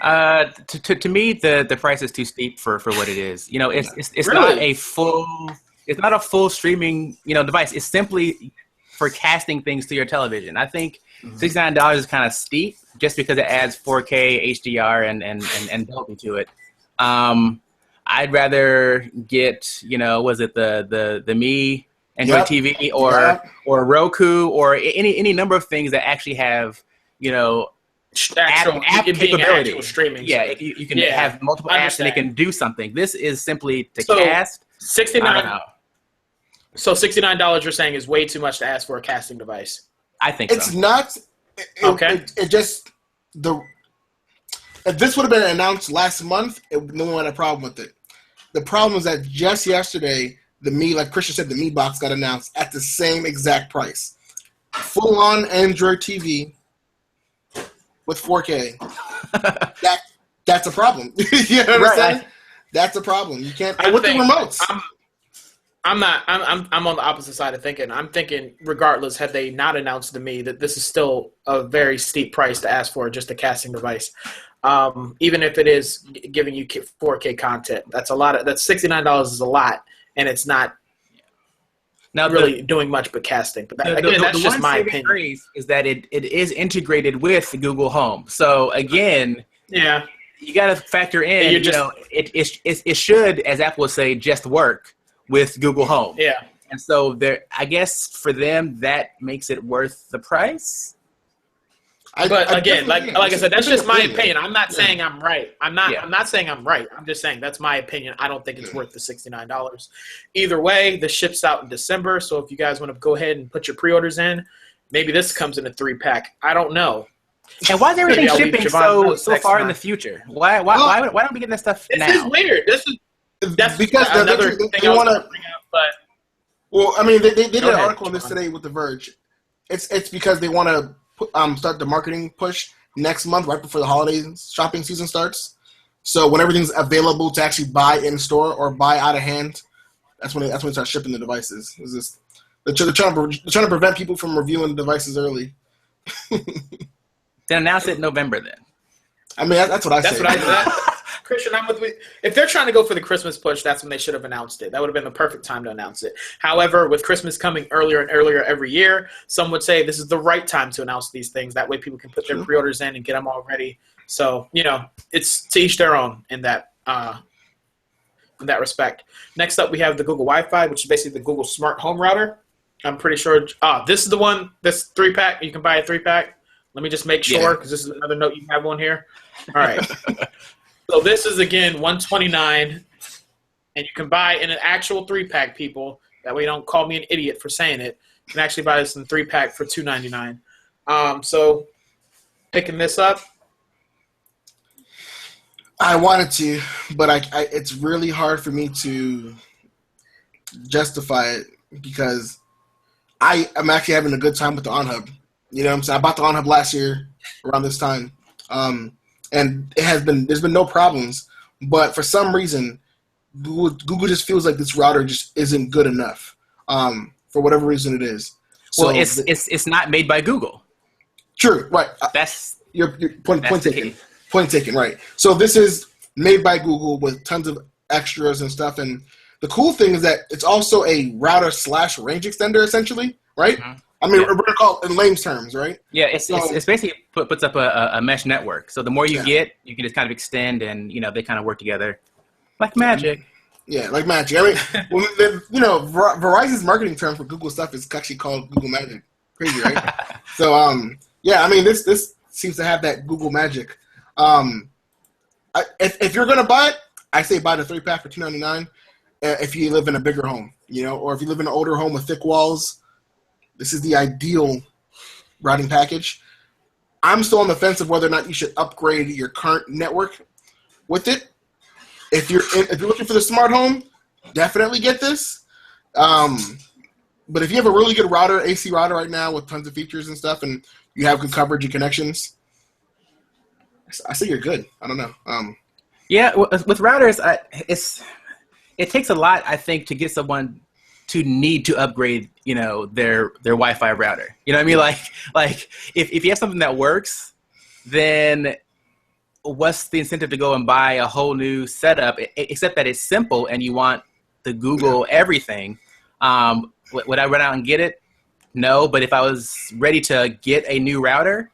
To me, the price is too steep for what it is. You know, it's Really? not a full. It's not a full streaming, device. It's simply for casting things to your television. I think $69 is kind of steep just because it adds 4K HDR and Dolby to it. I'd rather get, was it the Mi Android TV or Roku or any number of things that actually have, app capability. Streaming. Yeah, you can have multiple apps and it can do something. This is simply to So, cast. $69. So $69 you're saying is way too much to ask for a casting device. I think It's not. Okay. It just if this would have been announced last month, no one had a problem with it. The problem is that just yesterday, the Mi, like Christian said, the Mi box got announced at the same exact price. Full-on Android TV with 4K. That's a problem. You know what I'm saying? That's a problem. You can't. With the remotes. I'm on the opposite side of thinking. I'm thinking, regardless, had they not announced to me that this is still a very steep price to ask for just a casting device, even if it is giving you 4K content, that's a lot. That's $69 is a lot, and it's not really doing much but casting. But that's just my opinion. Is that it is integrated with Google Home. So again, you got to factor in. It should, as Apple would say, just work with Google Home. Yeah. And so I guess for them that makes it worth the price. But again, like I said, that's just my opinion. I'm not saying I'm right. I'm not saying I'm right. I'm just saying that's my opinion. I don't think it's worth the $69. Either way, the ship's out in December, so if you guys want to go ahead and put your pre-orders in, maybe this comes in a 3-pack. I don't know. And why is everything shipping so far in the future? Why don't we get this stuff now? This is weird. That's because another thing I want to bring up. But well, I mean, they did an article on this today with The Verge. It's because they want to start the marketing push next month, right before the holiday shopping season starts. So when everything's available to actually buy in store or buy out of hand, that's when they start shipping the devices. They're trying to prevent people from reviewing the devices early. Then announce it in November. Then I mean, that's what I say. That's what I said. Christian, I'm with you. If they're trying to go for the Christmas push, that's when they should have announced it. That would have been the perfect time to announce it. However, with Christmas coming earlier and earlier every year, some would say this is the right time to announce these things. That way people can put their pre-orders in and get them all ready. So, it's to each their own in that respect. Next up, we have the Google Wi-Fi, which is basically the Google Smart Home Router. I'm pretty sure this is the one, this 3-pack. You can buy a 3-pack. Let me just make sure, because this is another note you have on here. All right. So this is, again, $129, and you can buy in an actual 3-pack, people. That way you don't call me an idiot for saying it. You can actually buy this in 3-pack for $299. So picking this up. I wanted to, but it's really hard for me to justify it because I'm actually having a good time with the OnHub. You know what I'm saying? I bought the OnHub last year around this time. And there's been no problems, but for some reason, Google just feels like this router just isn't good enough, for whatever reason it is. So Well, it's not made by Google. True, right. That's your point the taken. key. Point taken, right. So this is made by Google with tons of extras and stuff. And the cool thing is that it's also a router / range extender, essentially, right? Mhm. I mean, Yeah. we're going to call it in layman's terms, right? Yeah, it's basically puts up a mesh network. So the more you get, you can just kind of extend, and they kind of work together like magic. Yeah, like magic. I mean, Verizon's marketing term for Google stuff is actually called Google Magic. Crazy, right? So, yeah, I mean, this seems to have that Google magic. If you're gonna buy it, I say buy the 3-pack for $299. If you live in a bigger home, or if you live in an older home with thick walls, this is the ideal routing package. I'm still on the fence of whether or not you should upgrade your current network with it. If you're looking for the smart home, definitely get this. But if you have a really good router, AC router right now with tons of features and stuff, and you have good coverage and connections, I say you're good. I don't know. Yeah, with routers, it takes a lot, I think, to get someone to need to upgrade, their Wi-Fi router. You know what I mean? Like if you have something that works, then what's the incentive to go and buy a whole new setup? Except that it's simple and you want the Google everything. Would I run out and get it? No, but if I was ready to get a new router,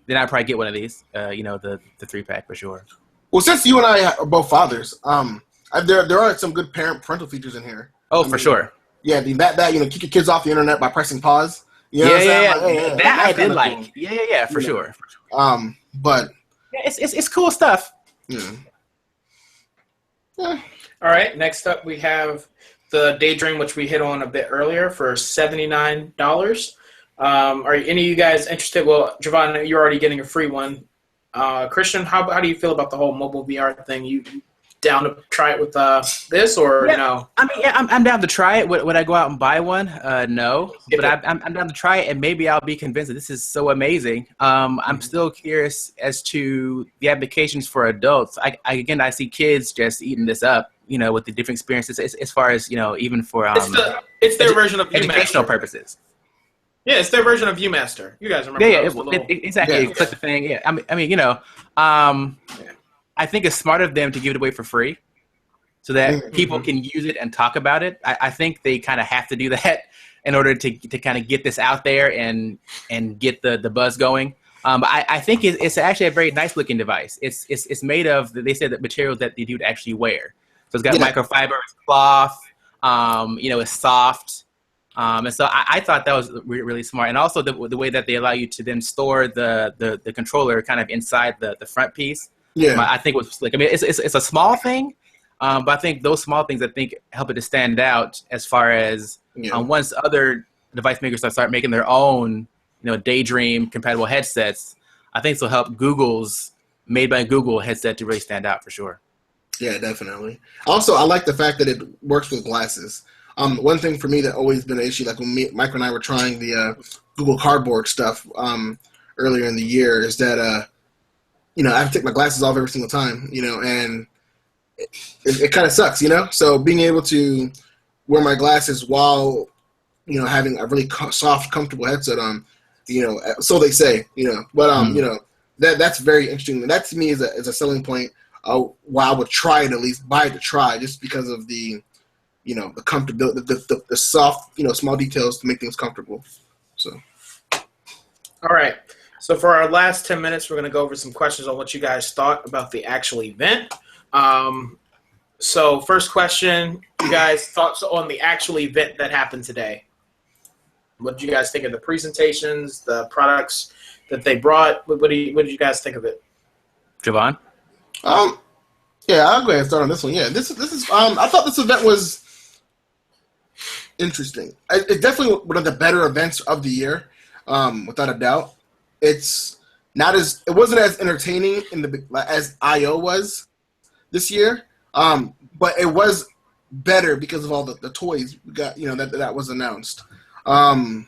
then I'd probably get one of these. The 3-pack for sure. Well, since you and I are both fathers, there are some good parental features in here. Oh, for sure. Yeah, that kick your kids off the internet by pressing pause. Yeah. That I did like. Cool. Yeah, for sure. But yeah, it's cool stuff. Yeah. All right. Next up, we have the Daydream, which we hit on a bit earlier, for $79. Are any of you guys interested? Well, Javon, you're already getting a free one. Christian, how do you feel about the whole mobile VR thing? You down to try it with this, or no? I mean, yeah, I'm down to try it. Would I go out and buy one? No, but I'm down to try it, and maybe I'll be convinced that this is so amazing. I'm still curious as to the applications for adults. I see kids just eating this up, with the different experiences as far as even for it's their version of educational purposes. Yeah, it's their version of ViewMaster. You guys remember? Yeah, exactly. Yeah. Click the thing. Yeah, I mean, I think it's smart of them to give it away for free, so that people can use it and talk about it. I think they kind of have to do that in order to kind of get this out there and get the buzz going. But I think it's actually a very nice looking device. It's made of, they said, that materials that you would actually wear. So it's got microfiber, it's cloth. It's soft. And so I thought that was really smart, and also the way that they allow you to then store the controller kind of inside the front piece. Yeah, I think was slick. I mean, it's a small thing, but I think those small things help it to stand out as far as once other device makers start making their own Daydream compatible headsets. I think this will help Google's made by Google headset to really stand out for sure. Yeah, definitely. Also, I like the fact that it works with glasses. One thing for me that always been an issue, like when Mike and I were trying the Google Cardboard stuff earlier in the year, is that I have to take my glasses off every single time, and it kind of sucks, So being able to wear my glasses while having a really soft, comfortable headset on, so they say, but that's very interesting, and that to me is a selling point. Why I would try it, at least buy it to try, just because of the the comfortability, the soft, small details to make things comfortable. So, all right. So for our last 10 minutes, we're going to go over some questions on what you guys thought about the actual event. So first question, you guys thoughts on the actual event that happened today? What did you guys think of the presentations, the products that they brought? What did you guys think of it? Javon? Yeah, I'll go ahead and start on this one. Yeah, this is. I thought this event was interesting. It's definitely one of the better events of the year, without a doubt. It wasn't as entertaining as I/O was this year, but it was better because of all the toys we got. That was announced. I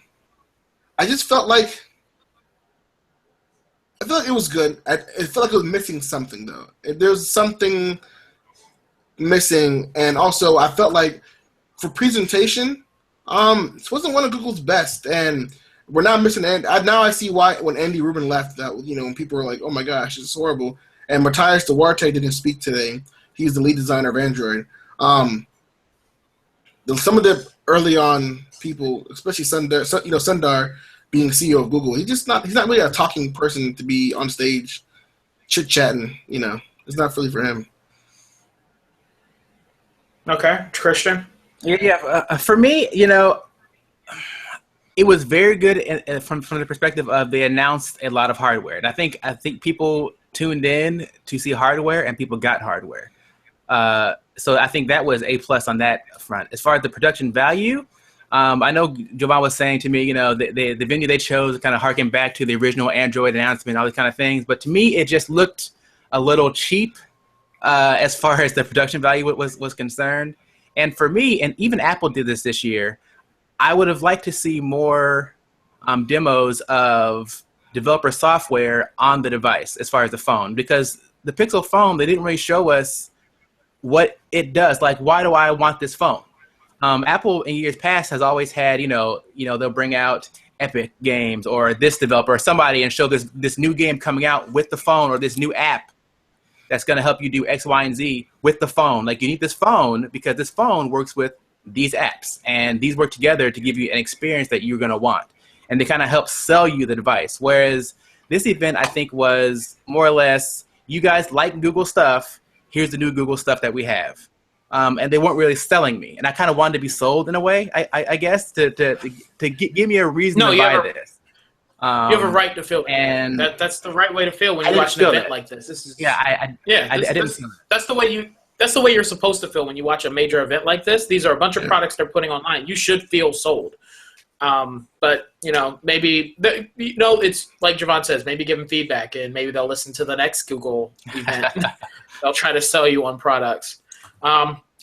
just felt like it was good. It felt like it was missing something though. There's something missing, and also I felt like for presentation, this wasn't one of Google's best, and we're not missing. Now I see why when Andy Rubin left, that when people were like, "Oh my gosh, it's horrible," and Matthias Duarte didn't speak today. He's the lead designer of Android. Some of the early on people, especially Sundar being CEO of Google, he's not really a talking person to be on stage chit chatting. It's not really for him. Okay, Christian. Yeah. For me, it was very good from the perspective of they announced a lot of hardware, and I think people tuned in to see hardware, and people got hardware. So I think that was A+ on that front. As far as the production value, I know Jovan was saying to me, the venue they chose kind of harkened back to the original Android announcement, all these kind of things. But to me, it just looked a little cheap as far as the production value was concerned. And for me, and even Apple did this year, I would have liked to see more demos of developer software on the device as far as the phone, because the Pixel phone, they didn't really show us what it does. Like, why do I want this phone? Apple in years past has always had, they'll bring out Epic Games or this developer or somebody and show this new game coming out with the phone, or this new app that's going to help you do X, Y, and Z with the phone. Like, you need this phone because this phone works with these apps, and these work together to give you an experience that you're going to want. And they kind of help sell you the device. Whereas this event, I think, was more or less, you guys like Google stuff, here's the new Google stuff that we have. And they weren't really selling me. And I kind of wanted to be sold in a way, I guess, to give me a reason to buy this. You have a right to feel that. And that's the right way to feel when you watch an event like this. I didn't feel that. That's the way you're supposed to feel when you watch a major event like this. These are a bunch of products they're putting online. You should feel sold. But maybe it's like Jovan says, maybe give them feedback, and maybe they'll listen to the next Google event. They'll try to sell you on products.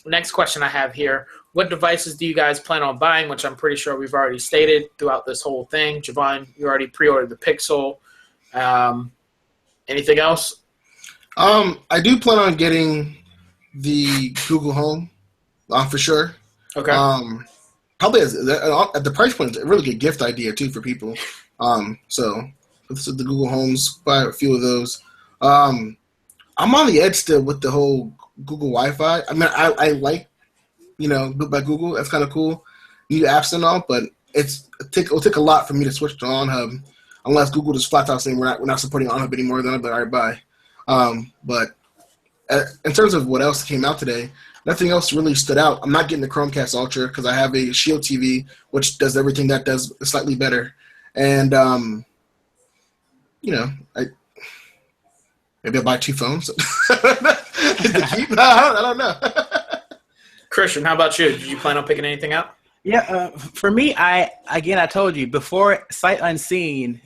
Next question I have here: what devices do you guys plan on buying? Which I'm pretty sure we've already stated throughout this whole thing. Jovan, you already pre-ordered the Pixel. Anything else? I do plan on getting the Google Home, for sure. Okay. Probably at the price point, it's a really good gift idea too for people. So this is the Google Homes. Buy a few of those. I'm on the edge still with the whole Google Wi-Fi. I mean, I like, built by Google. That's kind of cool. New apps and all, but it'll take a lot for me to switch to OnHub, unless Google just flat out saying we're not supporting OnHub anymore. Then I'll be like, all right, bye. But in terms of what else came out today, nothing else really stood out. I'm not getting the Chromecast Ultra because I have a Shield TV, which does everything that does slightly better. And maybe I'll buy 2 phones. I don't know. Christian, how about you? Did you plan on picking anything up? Yeah, for me, I told you, before sight unseen,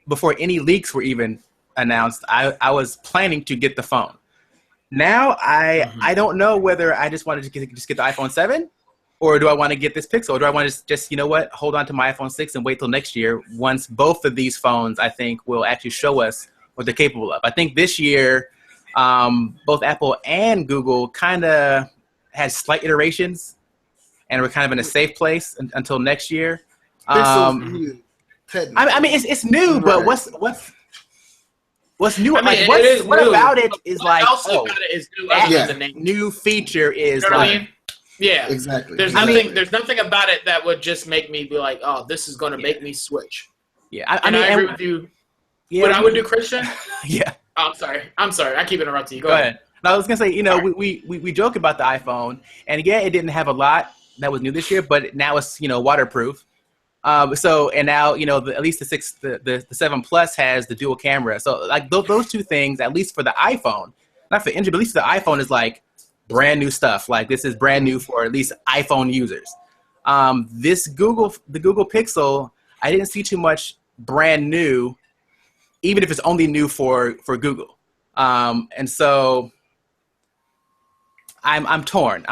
before any leaks were even announced, I was planning to get the phone. Now I don't know whether I just wanted to just get the iPhone 7, or do I want to get this Pixel, or do I want to just hold on to my iPhone 6 and wait till next year, once both of these phones, I think, will actually show us what they're capable of. I think this year, both Apple and Google kind of had slight iterations, and we're kind of in a safe place until next year. I mean, it's new, right. But what's new? I mean, what about it is what like? The new feature is yeah, exactly. There's nothing about it that would just make me be like, oh, this is going to make me switch. Yeah, I agree with you. Yeah, what I would do, Christian? Yeah. Oh, I'm sorry. I keep interrupting you. Go ahead. No, I was gonna say, we joke about the iPhone, and again, it didn't have a lot that was new this year, but now it's waterproof. And now at least the 7 Plus has the dual camera. So like those two things, at least for the iPhone, not for Android, but at least for the iPhone, is like brand new stuff. Like, this is brand new for at least iPhone users. The Google Pixel, I didn't see too much brand new, even if it's only new for Google. And so I'm torn.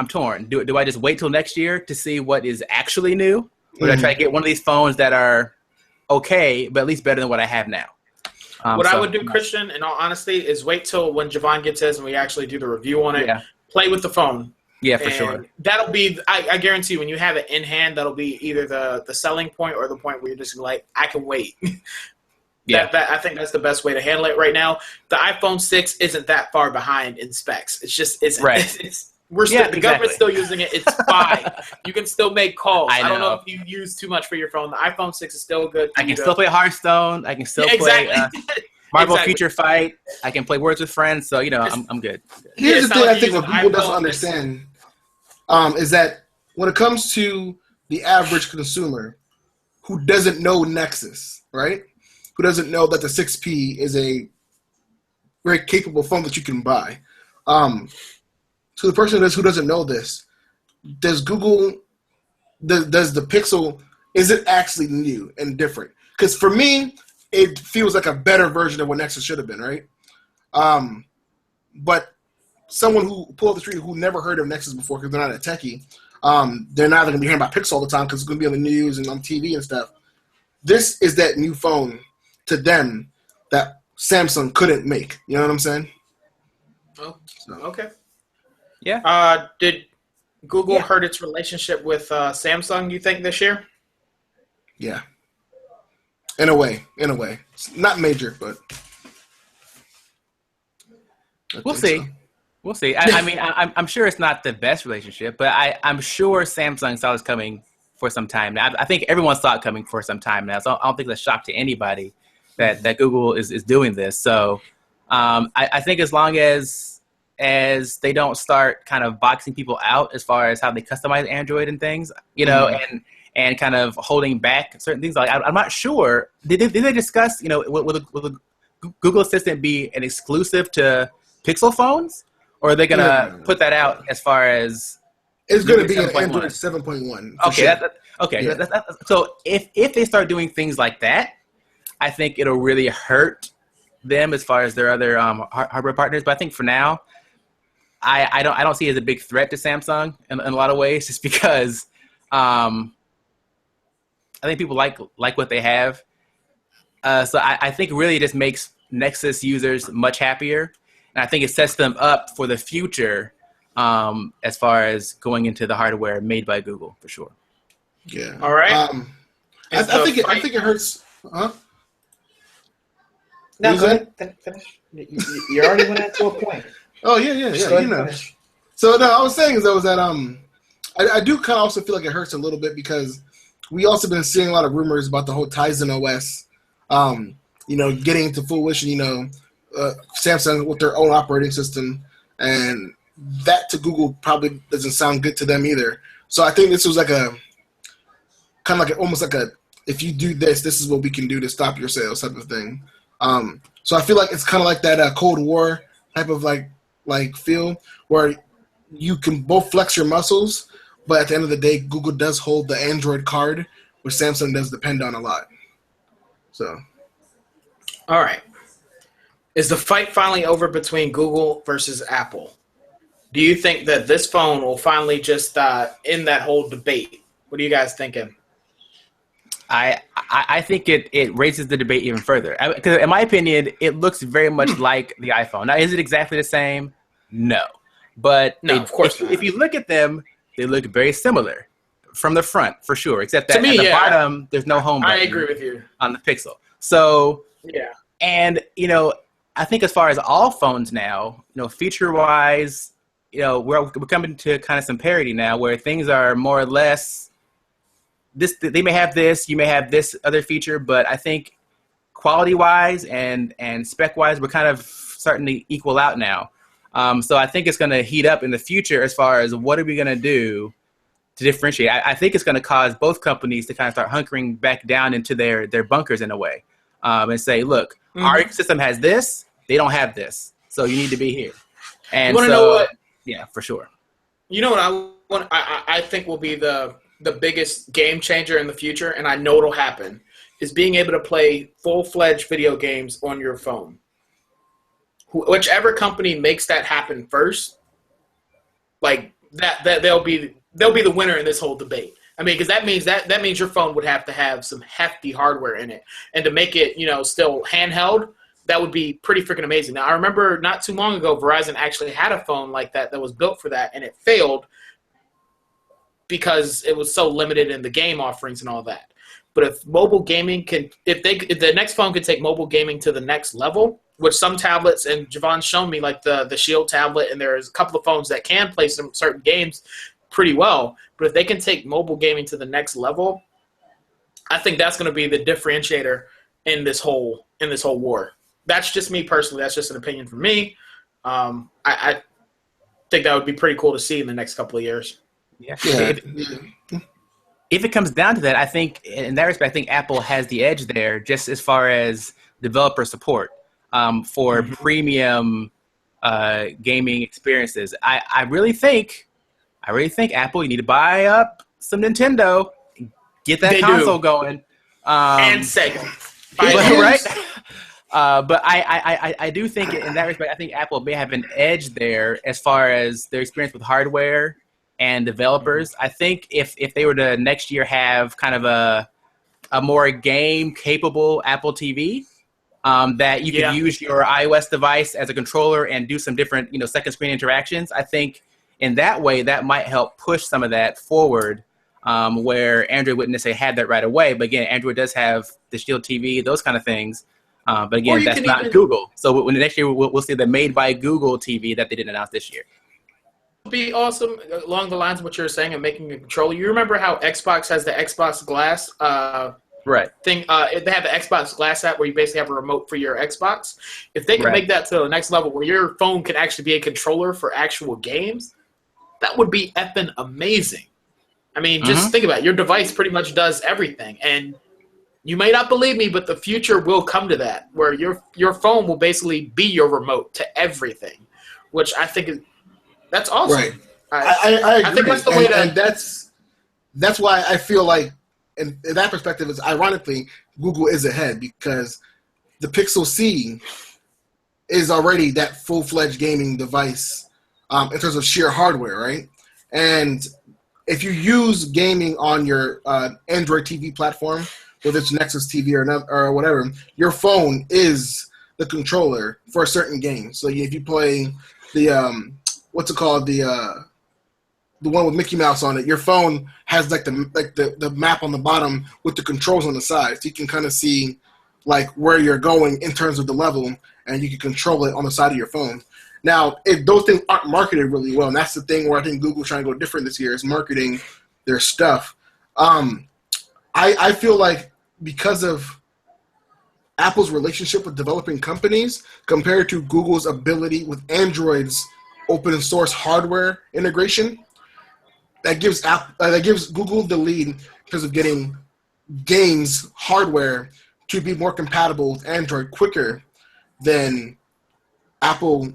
Do I just wait till next year to see what is actually new? Or do I try to get one of these phones that are okay, but at least better than what I have now? What I would do, Christian, in all honesty, is wait till when Jovan gets his and we actually do the review on it. Yeah. play with the phone. Yeah, for And sure. that'll be, I guarantee when you have it in hand, that'll be either the selling point or the point where you're just like, I can wait. Yeah. That I think that's the best way to handle it right now. The iPhone 6 isn't that far behind in specs. It's just, Right. the government's still using it. It's fine. You can still make calls. I don't know know. if you use too much for your phone. The iPhone 6 is still good. I can still play Hearthstone. I can still Yeah, play exactly. Marvel Exactly. Future Fight. I can play Words with Friends. So, I'm good. Here's it's the not thing like I think you what use an Google doesn't iPhone. understand is that when it comes to the average consumer who doesn't know Nexus, right? Who doesn't know that the 6P is a very capable phone that you can buy. So the person who doesn't know this, does the Pixel, is it actually new and different? Because for me, it feels like a better version of what Nexus should have been, right? But someone who pulled up the street who never heard of Nexus before because they're not a techie, they're not going to be hearing about Pixel all the time because it's going to be on the news and on TV and stuff. This is that new phone to them that Samsung couldn't make. You know what I'm saying? Oh, okay. Yeah. Did Google hurt its relationship with Samsung, you think, this year? Yeah. In a way. It's not major, but We'll see. so. We'll see. I mean, I'm sure it's not the best relationship, but I'm sure Samsung saw this coming for some time now. I think everyone saw it coming for some time now, so I don't think it's a shock to anybody that Google is doing this. So I think as long as they don't start kind of boxing people out as far as how they customize Android and things, and kind of holding back certain things. Like I'm not sure. Did they discuss, will the Google Assistant be an exclusive to Pixel phones, or are they gonna put that out as far as It's going to be an 7.1? Android 7.1. Okay, Sure. Yeah. So if they start doing things like that, I think it'll really hurt them as far as their other hardware partners. But I think for now, I don't see it as a big threat to Samsung in a lot of ways, just because I think people like what they have. So I think really it just makes Nexus users much happier, and I think it sets them up for the future as far as going into the hardware made by Google for sure. Yeah. All right. I think it hurts. Huh? No, What go you ahead. Finish. You already went into a point. Oh yeah. Just go ahead You and know. finish. So no, I was saying though is that I do kind of also feel like it hurts a little bit because we also been seeing a lot of rumors about the whole Tizen OS, getting into fruition. Samsung with their own operating system, and that to Google probably doesn't sound good to them either. So I think this was like a kind of like almost like a, if you do this, this is what we can do to stop your sales type of thing. So I feel like it's kind of like that Cold War type of like feel where you can both flex your muscles, but at the end of the day, Google does hold the Android card, which Samsung does depend on a lot. So, All right. Is the fight finally over between Google versus Apple? Do you think that this phone will finally just end that whole debate? What are you guys thinking? I think it raises the debate even further. Because in my opinion, it looks very much like the iPhone. Now, is it exactly the same? No. But No, of course not. If you look at them, they look very similar from the front, for sure. Except that To me, at the yeah, bottom, there's no home button. I agree with you. On the Pixel. So, Yeah. and, I think as far as all phones now, feature-wise, we're coming to kind of some parity now where things are more or less this. They may have this, you may have this other feature, but I think quality-wise and spec-wise, we're kind of starting to equal out now. So I think it's going to heat up in the future as far as what are we going to do to differentiate. I think it's going to cause both companies to kind of start hunkering back down into their bunkers in a way, and say, look, our system has this, they don't have this, so you need to be here. And You wanna know what? Yeah, for sure. You know what I think will be the biggest game changer in the future, and I know it'll happen, is being able to play full-fledged video games on your phone. Whichever company makes that happen first, like that they'll be the winner in this whole debate. I mean, because that means your phone would have to have some hefty hardware in it, and to make it still handheld, that would be pretty freaking amazing. Now, I remember not too long ago, Verizon actually had a phone like that was built for that, and it failed because it was so limited in the game offerings and all that. But if mobile gaming can, if the next phone could take mobile gaming to the next level, which some tablets, and Javon's shown me, like the Shield tablet, and there's a couple of phones that can play some certain games pretty well. But if they can take mobile gaming to the next level, I think that's going to be the differentiator in this whole war. That's just me personally. That's just an opinion from me. I think that would be pretty cool to see in the next couple of years. Yeah. If it comes down to that, I think in that respect, I think Apple has the edge there, just as far as developer support for premium gaming experiences. I really think Apple, you need to buy up some Nintendo, get that console going, and Sega, right? But I do think in that respect, I think Apple may have an edge there as far as their experience with hardware and developers. I think if they were to next year have kind of a more game capable Apple TV, that you can use your iOS device as a controller and do some different, second screen interactions. I think in that way that might help push some of that forward, where Android wouldn't necessarily have that right away. But again, Android does have the Shield TV, those kind of things. But again, that's not Google. So when next year we'll see the made by Google TV that they didn't announce this year. Be awesome along the lines of what you're saying and making a controller. You remember how Xbox has the Xbox Glass right thing? They have the Xbox Glass app where you basically have a remote for your Xbox. If they can make that to the next level where your phone can actually be a controller for actual games, that would be effing amazing. I mean, just think about it. Your device pretty much does everything. And you may not believe me, but the future will come to that, where your phone will basically be your remote to everything, which I think that's awesome. Right. I agree. I think that's the way and that's why I feel like, in that perspective, is ironically Google is ahead, because the Pixel C is already that full-fledged gaming device in terms of sheer hardware, right? And if you use gaming on your Android TV platform, whether it's Nexus TV or whatever, your phone is the controller for a certain game. So if you play the what's it called, the one with Mickey Mouse on it, your phone has like the map on the bottom with the controls on the side, so you can kind of see like where you're going in terms of the level, and you can control it on the side of your phone. Now, if those things aren't marketed really well, and that's the thing where I think Google's trying to go different this year, is marketing their stuff. I feel like because of Apple's relationship with developing companies compared to Google's ability with Android's open source hardware integration, that gives Google the lead in terms of getting games hardware to be more compatible with Android quicker than Apple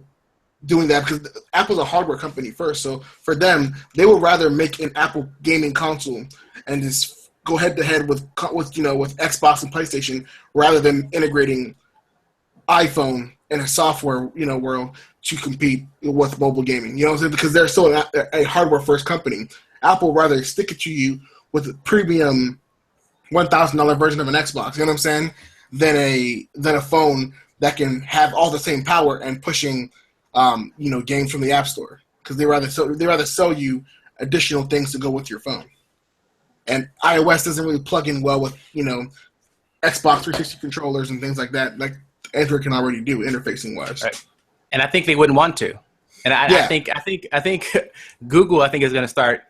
doing that, because Apple's a hardware company first. So for them, they would rather make an Apple gaming console and just go head to head with Xbox and PlayStation, rather than integrating iPhone and a software world to compete with mobile gaming. You know what I'm saying? Because they're still a hardware first company. Apple rather stick it to you with a premium $1,000 version of an Xbox. You know what I'm saying? Than a phone that can have all the same power and pushing games from the App Store, because they rather sell you additional things to go with your phone. And iOS doesn't really plug in well with Xbox 360 controllers and things like that, like Android can already do interfacing wise. Right. And I think they wouldn't want to. And I think Google, I think, is going to start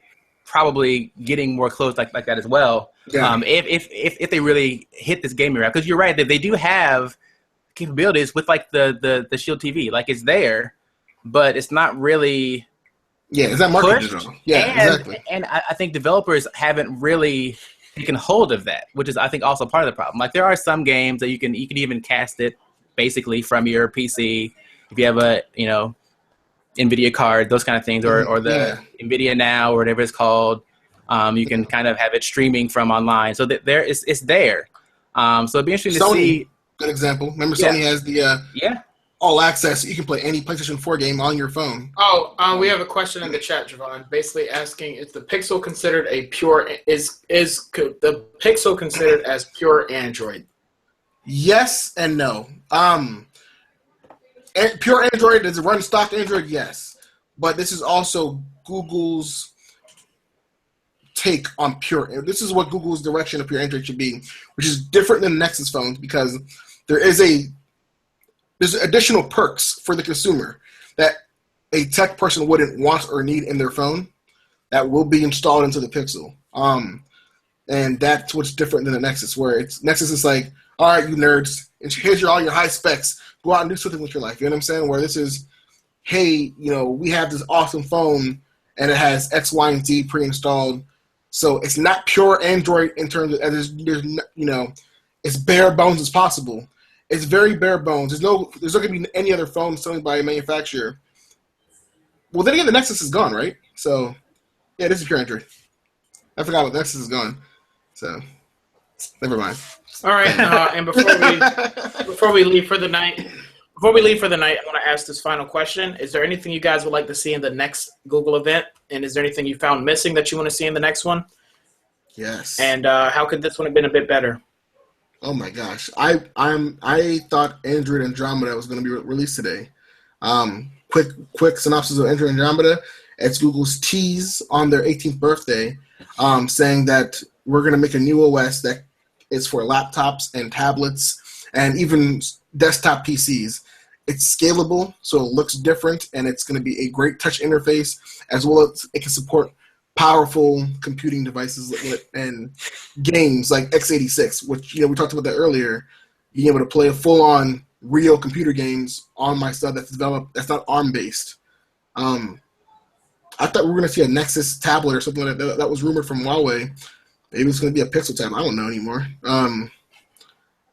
probably getting more close like that as well. Yeah. If they really hit this gaming route, because you're right that they do have capabilities with like the Shield TV, like it's there, but it's not really. Yeah, is that marketed? Yeah, exactly. And I think developers haven't really taken hold of that, which is I think also part of the problem. Like there are some games that you can even cast it basically from your PC if you have a NVIDIA card, those kind of things, or the NVIDIA Now or whatever it's called. You can kind of have it streaming from online, so that it's there. So it'd be interesting to see. Good example. Remember, Sony has the all access. You can play any PlayStation 4 game on your phone. Oh, we have a question in the chat, Javon, basically asking: is the Pixel considered the Pixel considered as pure Android? Yes and no. pure Android. Does it run stock Android? Yes, but this is also Google's take on pure. This is what Google's direction of pure Android should be, which is different than Nexus phones because there's additional perks for the consumer that a tech person wouldn't want or need in their phone that will be installed into the Pixel. And that's what's different than the Nexus, where Nexus is like, all right, you nerds, here's all your high specs. Go out and do something with your life. You know what I'm saying? Where this is, hey, we have this awesome phone and it has X, Y, and Z pre-installed. So it's not pure Android in terms of there's it's bare bones as possible. It's very bare bones. There's not going to be any other phone selling by a manufacturer. Well, then again, the Nexus is gone, right? So yeah, this is pure Android. I forgot what Nexus is gone. So never mind. All right, and before we leave for the night, I want to ask this final question: is there anything you guys would like to see in the next Google event, and is there anything you found missing that you want to see in the next one? Yes. And how could this one have been a bit better? Oh my gosh, I thought Android Andromeda was going to be released today. Quick synopsis of Android Andromeda. It's Google's tease on their 18th birthday, saying that we're going to make a new OS that is for laptops and tablets and even desktop PCs. It's scalable, so it looks different, and it's going to be a great touch interface, as well as it can support powerful computing devices and games like x86, which we talked about that earlier. Being able to play a full-on real computer games on my stuff that's developed that's not ARM-based. I thought we were going to see a Nexus tablet or something like that. That was rumored from Huawei. Maybe it's going to be a Pixel tablet. I don't know anymore.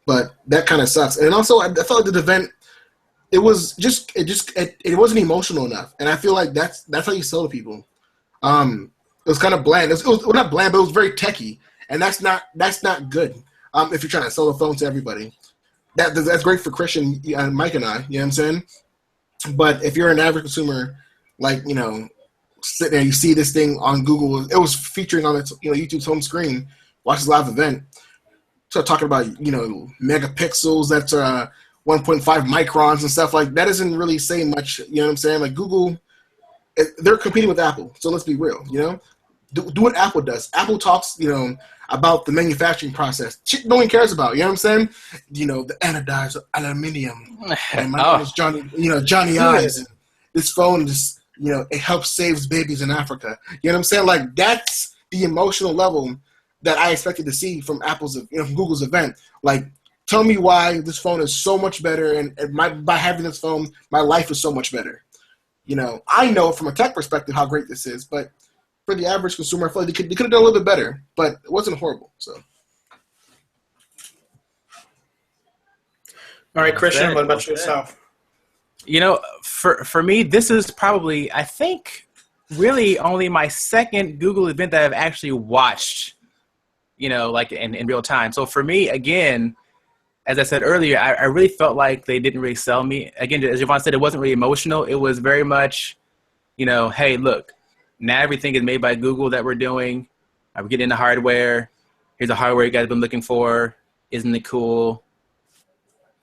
But that kind of sucks. And also, I felt like the event, it wasn't emotional enough. And I feel like that's how you sell to people. It was kind of bland. It was not bland, but it was very techy. And that's not good if you're trying to sell a phone to everybody. That's great for Christian and Mike and I. You know what I'm saying? But if you're an average consumer, like, sitting there, you see this thing on Google. It was featuring on its YouTube's home screen. Watch this live event. Start talking about megapixels. That's 1.5 microns and stuff like that. Doesn't really say much. You know what I'm saying? Like Google, they're competing with Apple. So let's be real. Do what Apple does. Apple talks about the manufacturing process. Shit no one cares about. You know what I'm saying? The anodized aluminum. And my name is Johnny Eyes. And this phone just. It helps saves babies in Africa. You know what I'm saying? Like, that's the emotional level that I expected to see from from Google's event. Like, tell me why this phone is so much better, and by having this phone, my life is so much better. I know from a tech perspective how great this is, but for the average consumer, I feel like they could have done a little bit better, but it wasn't horrible. So, all right, Christian, what about yourself? For me, this is probably, I think, really only my second Google event that I've actually watched, like in real time. So for me, again, as I said earlier, I really felt like they didn't really sell me. Again, as Yvonne said, it wasn't really emotional. It was very much, hey, look, now everything is made by Google that we're doing. We're getting into hardware. Here's the hardware you guys have been looking for. Isn't it cool?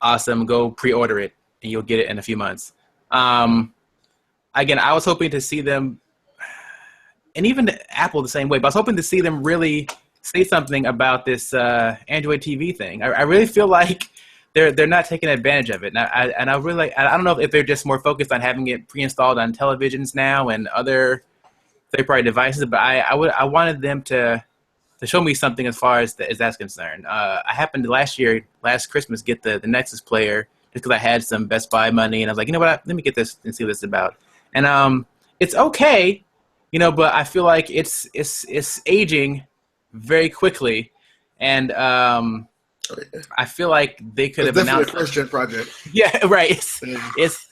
Awesome. Go pre-order it. And you'll get it in a few months. Again, I was hoping to see them, and even Apple the same way, but I was hoping to see them really say something about this Android TV thing. I really feel like they're not taking advantage of it. And I don't know if they're just more focused on having it pre-installed on televisions now and other third-party devices, but I wanted them to show me something as far as that's concerned. I happened to last Christmas, get the Nexus player, because I had some Best Buy money, and I was like, let me get this and see what this is about. And it's okay, but I feel like it's aging very quickly, and I feel like they could have announced a first-gen project. Yeah, right. It's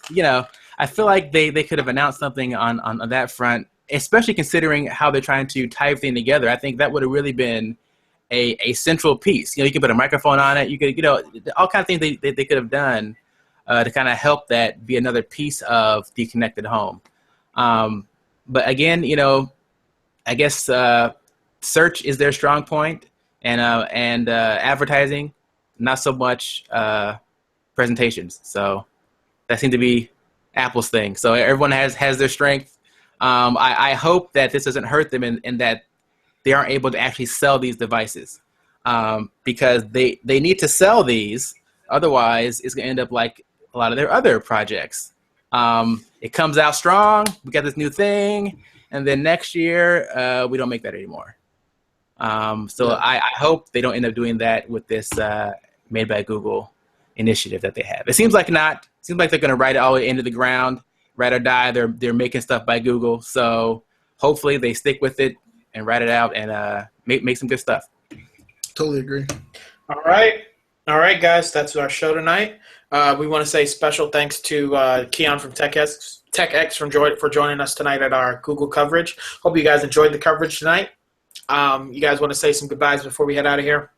I feel like they could have announced something on that front, especially considering how they're trying to tie everything together. I think that would have really been a central piece. You can put a microphone on it. You could, all kinds of things they could have done to kind of help that be another piece of the connected home. But again, I guess search is their strong point, and advertising, not so much presentations. So That seemed to be Apple's thing. So everyone has their strength. I hope that this doesn't hurt them and that they aren't able to actually sell these devices, because they need to sell these. Otherwise, it's going to end up like a lot of their other projects. It comes out strong. We got this new thing. And then next year, we don't make that anymore. So I hope they don't end up doing that with this Made by Google initiative that they have. It seems like not. It seems like they're going to ride it all the way into the ground, ride or die. They're making stuff by Google. So hopefully they stick with it and ride it out and make some good stuff. Totally agree. All right, guys. That's our show tonight. We want to say special thanks to Keyan from Tech X for joining us tonight at our Google coverage. Hope you guys enjoyed the coverage tonight. You guys want to say some goodbyes before we head out of here?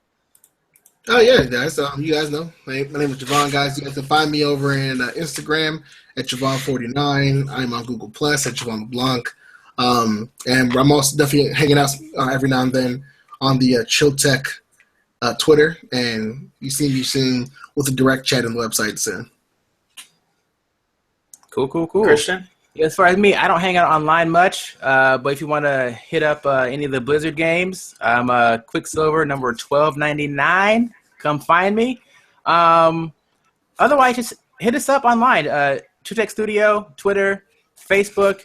Oh, yeah, guys. You guys know. My name is Javon, guys. You guys can find me over in Instagram at Javon49. I'm on Google Plus at Javon LeBlanc. And I'm also definitely hanging out every now and then on the Chill Tech Twitter. And you see me soon with a direct chat on the website soon. Cool. Christian? As far as me, I don't hang out online much, but if you want to hit up any of the Blizzard games, I'm Quicksilver number 1299. Come find me. Otherwise, just hit us up online. Tech Studio, Twitter, Facebook,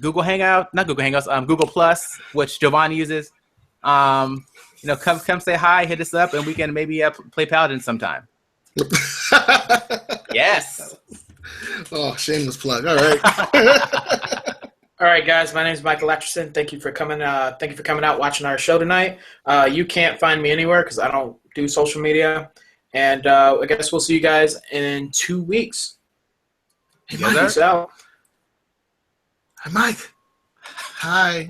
Google Hangout, not Google Hangouts, Google Plus, which Giovanni uses. Come say hi, hit us up, and we can maybe play Paladin sometime. Yes. Oh, shameless plug. All right. All right, guys. My name is Michael Atchison. Thank you for coming. Thank you for coming out, watching our show tonight. You can't find me anywhere because I don't do social media. And I guess we'll see you guys in 2 weeks. Hey, Mike. Peace out. Hi, Mike. Hi.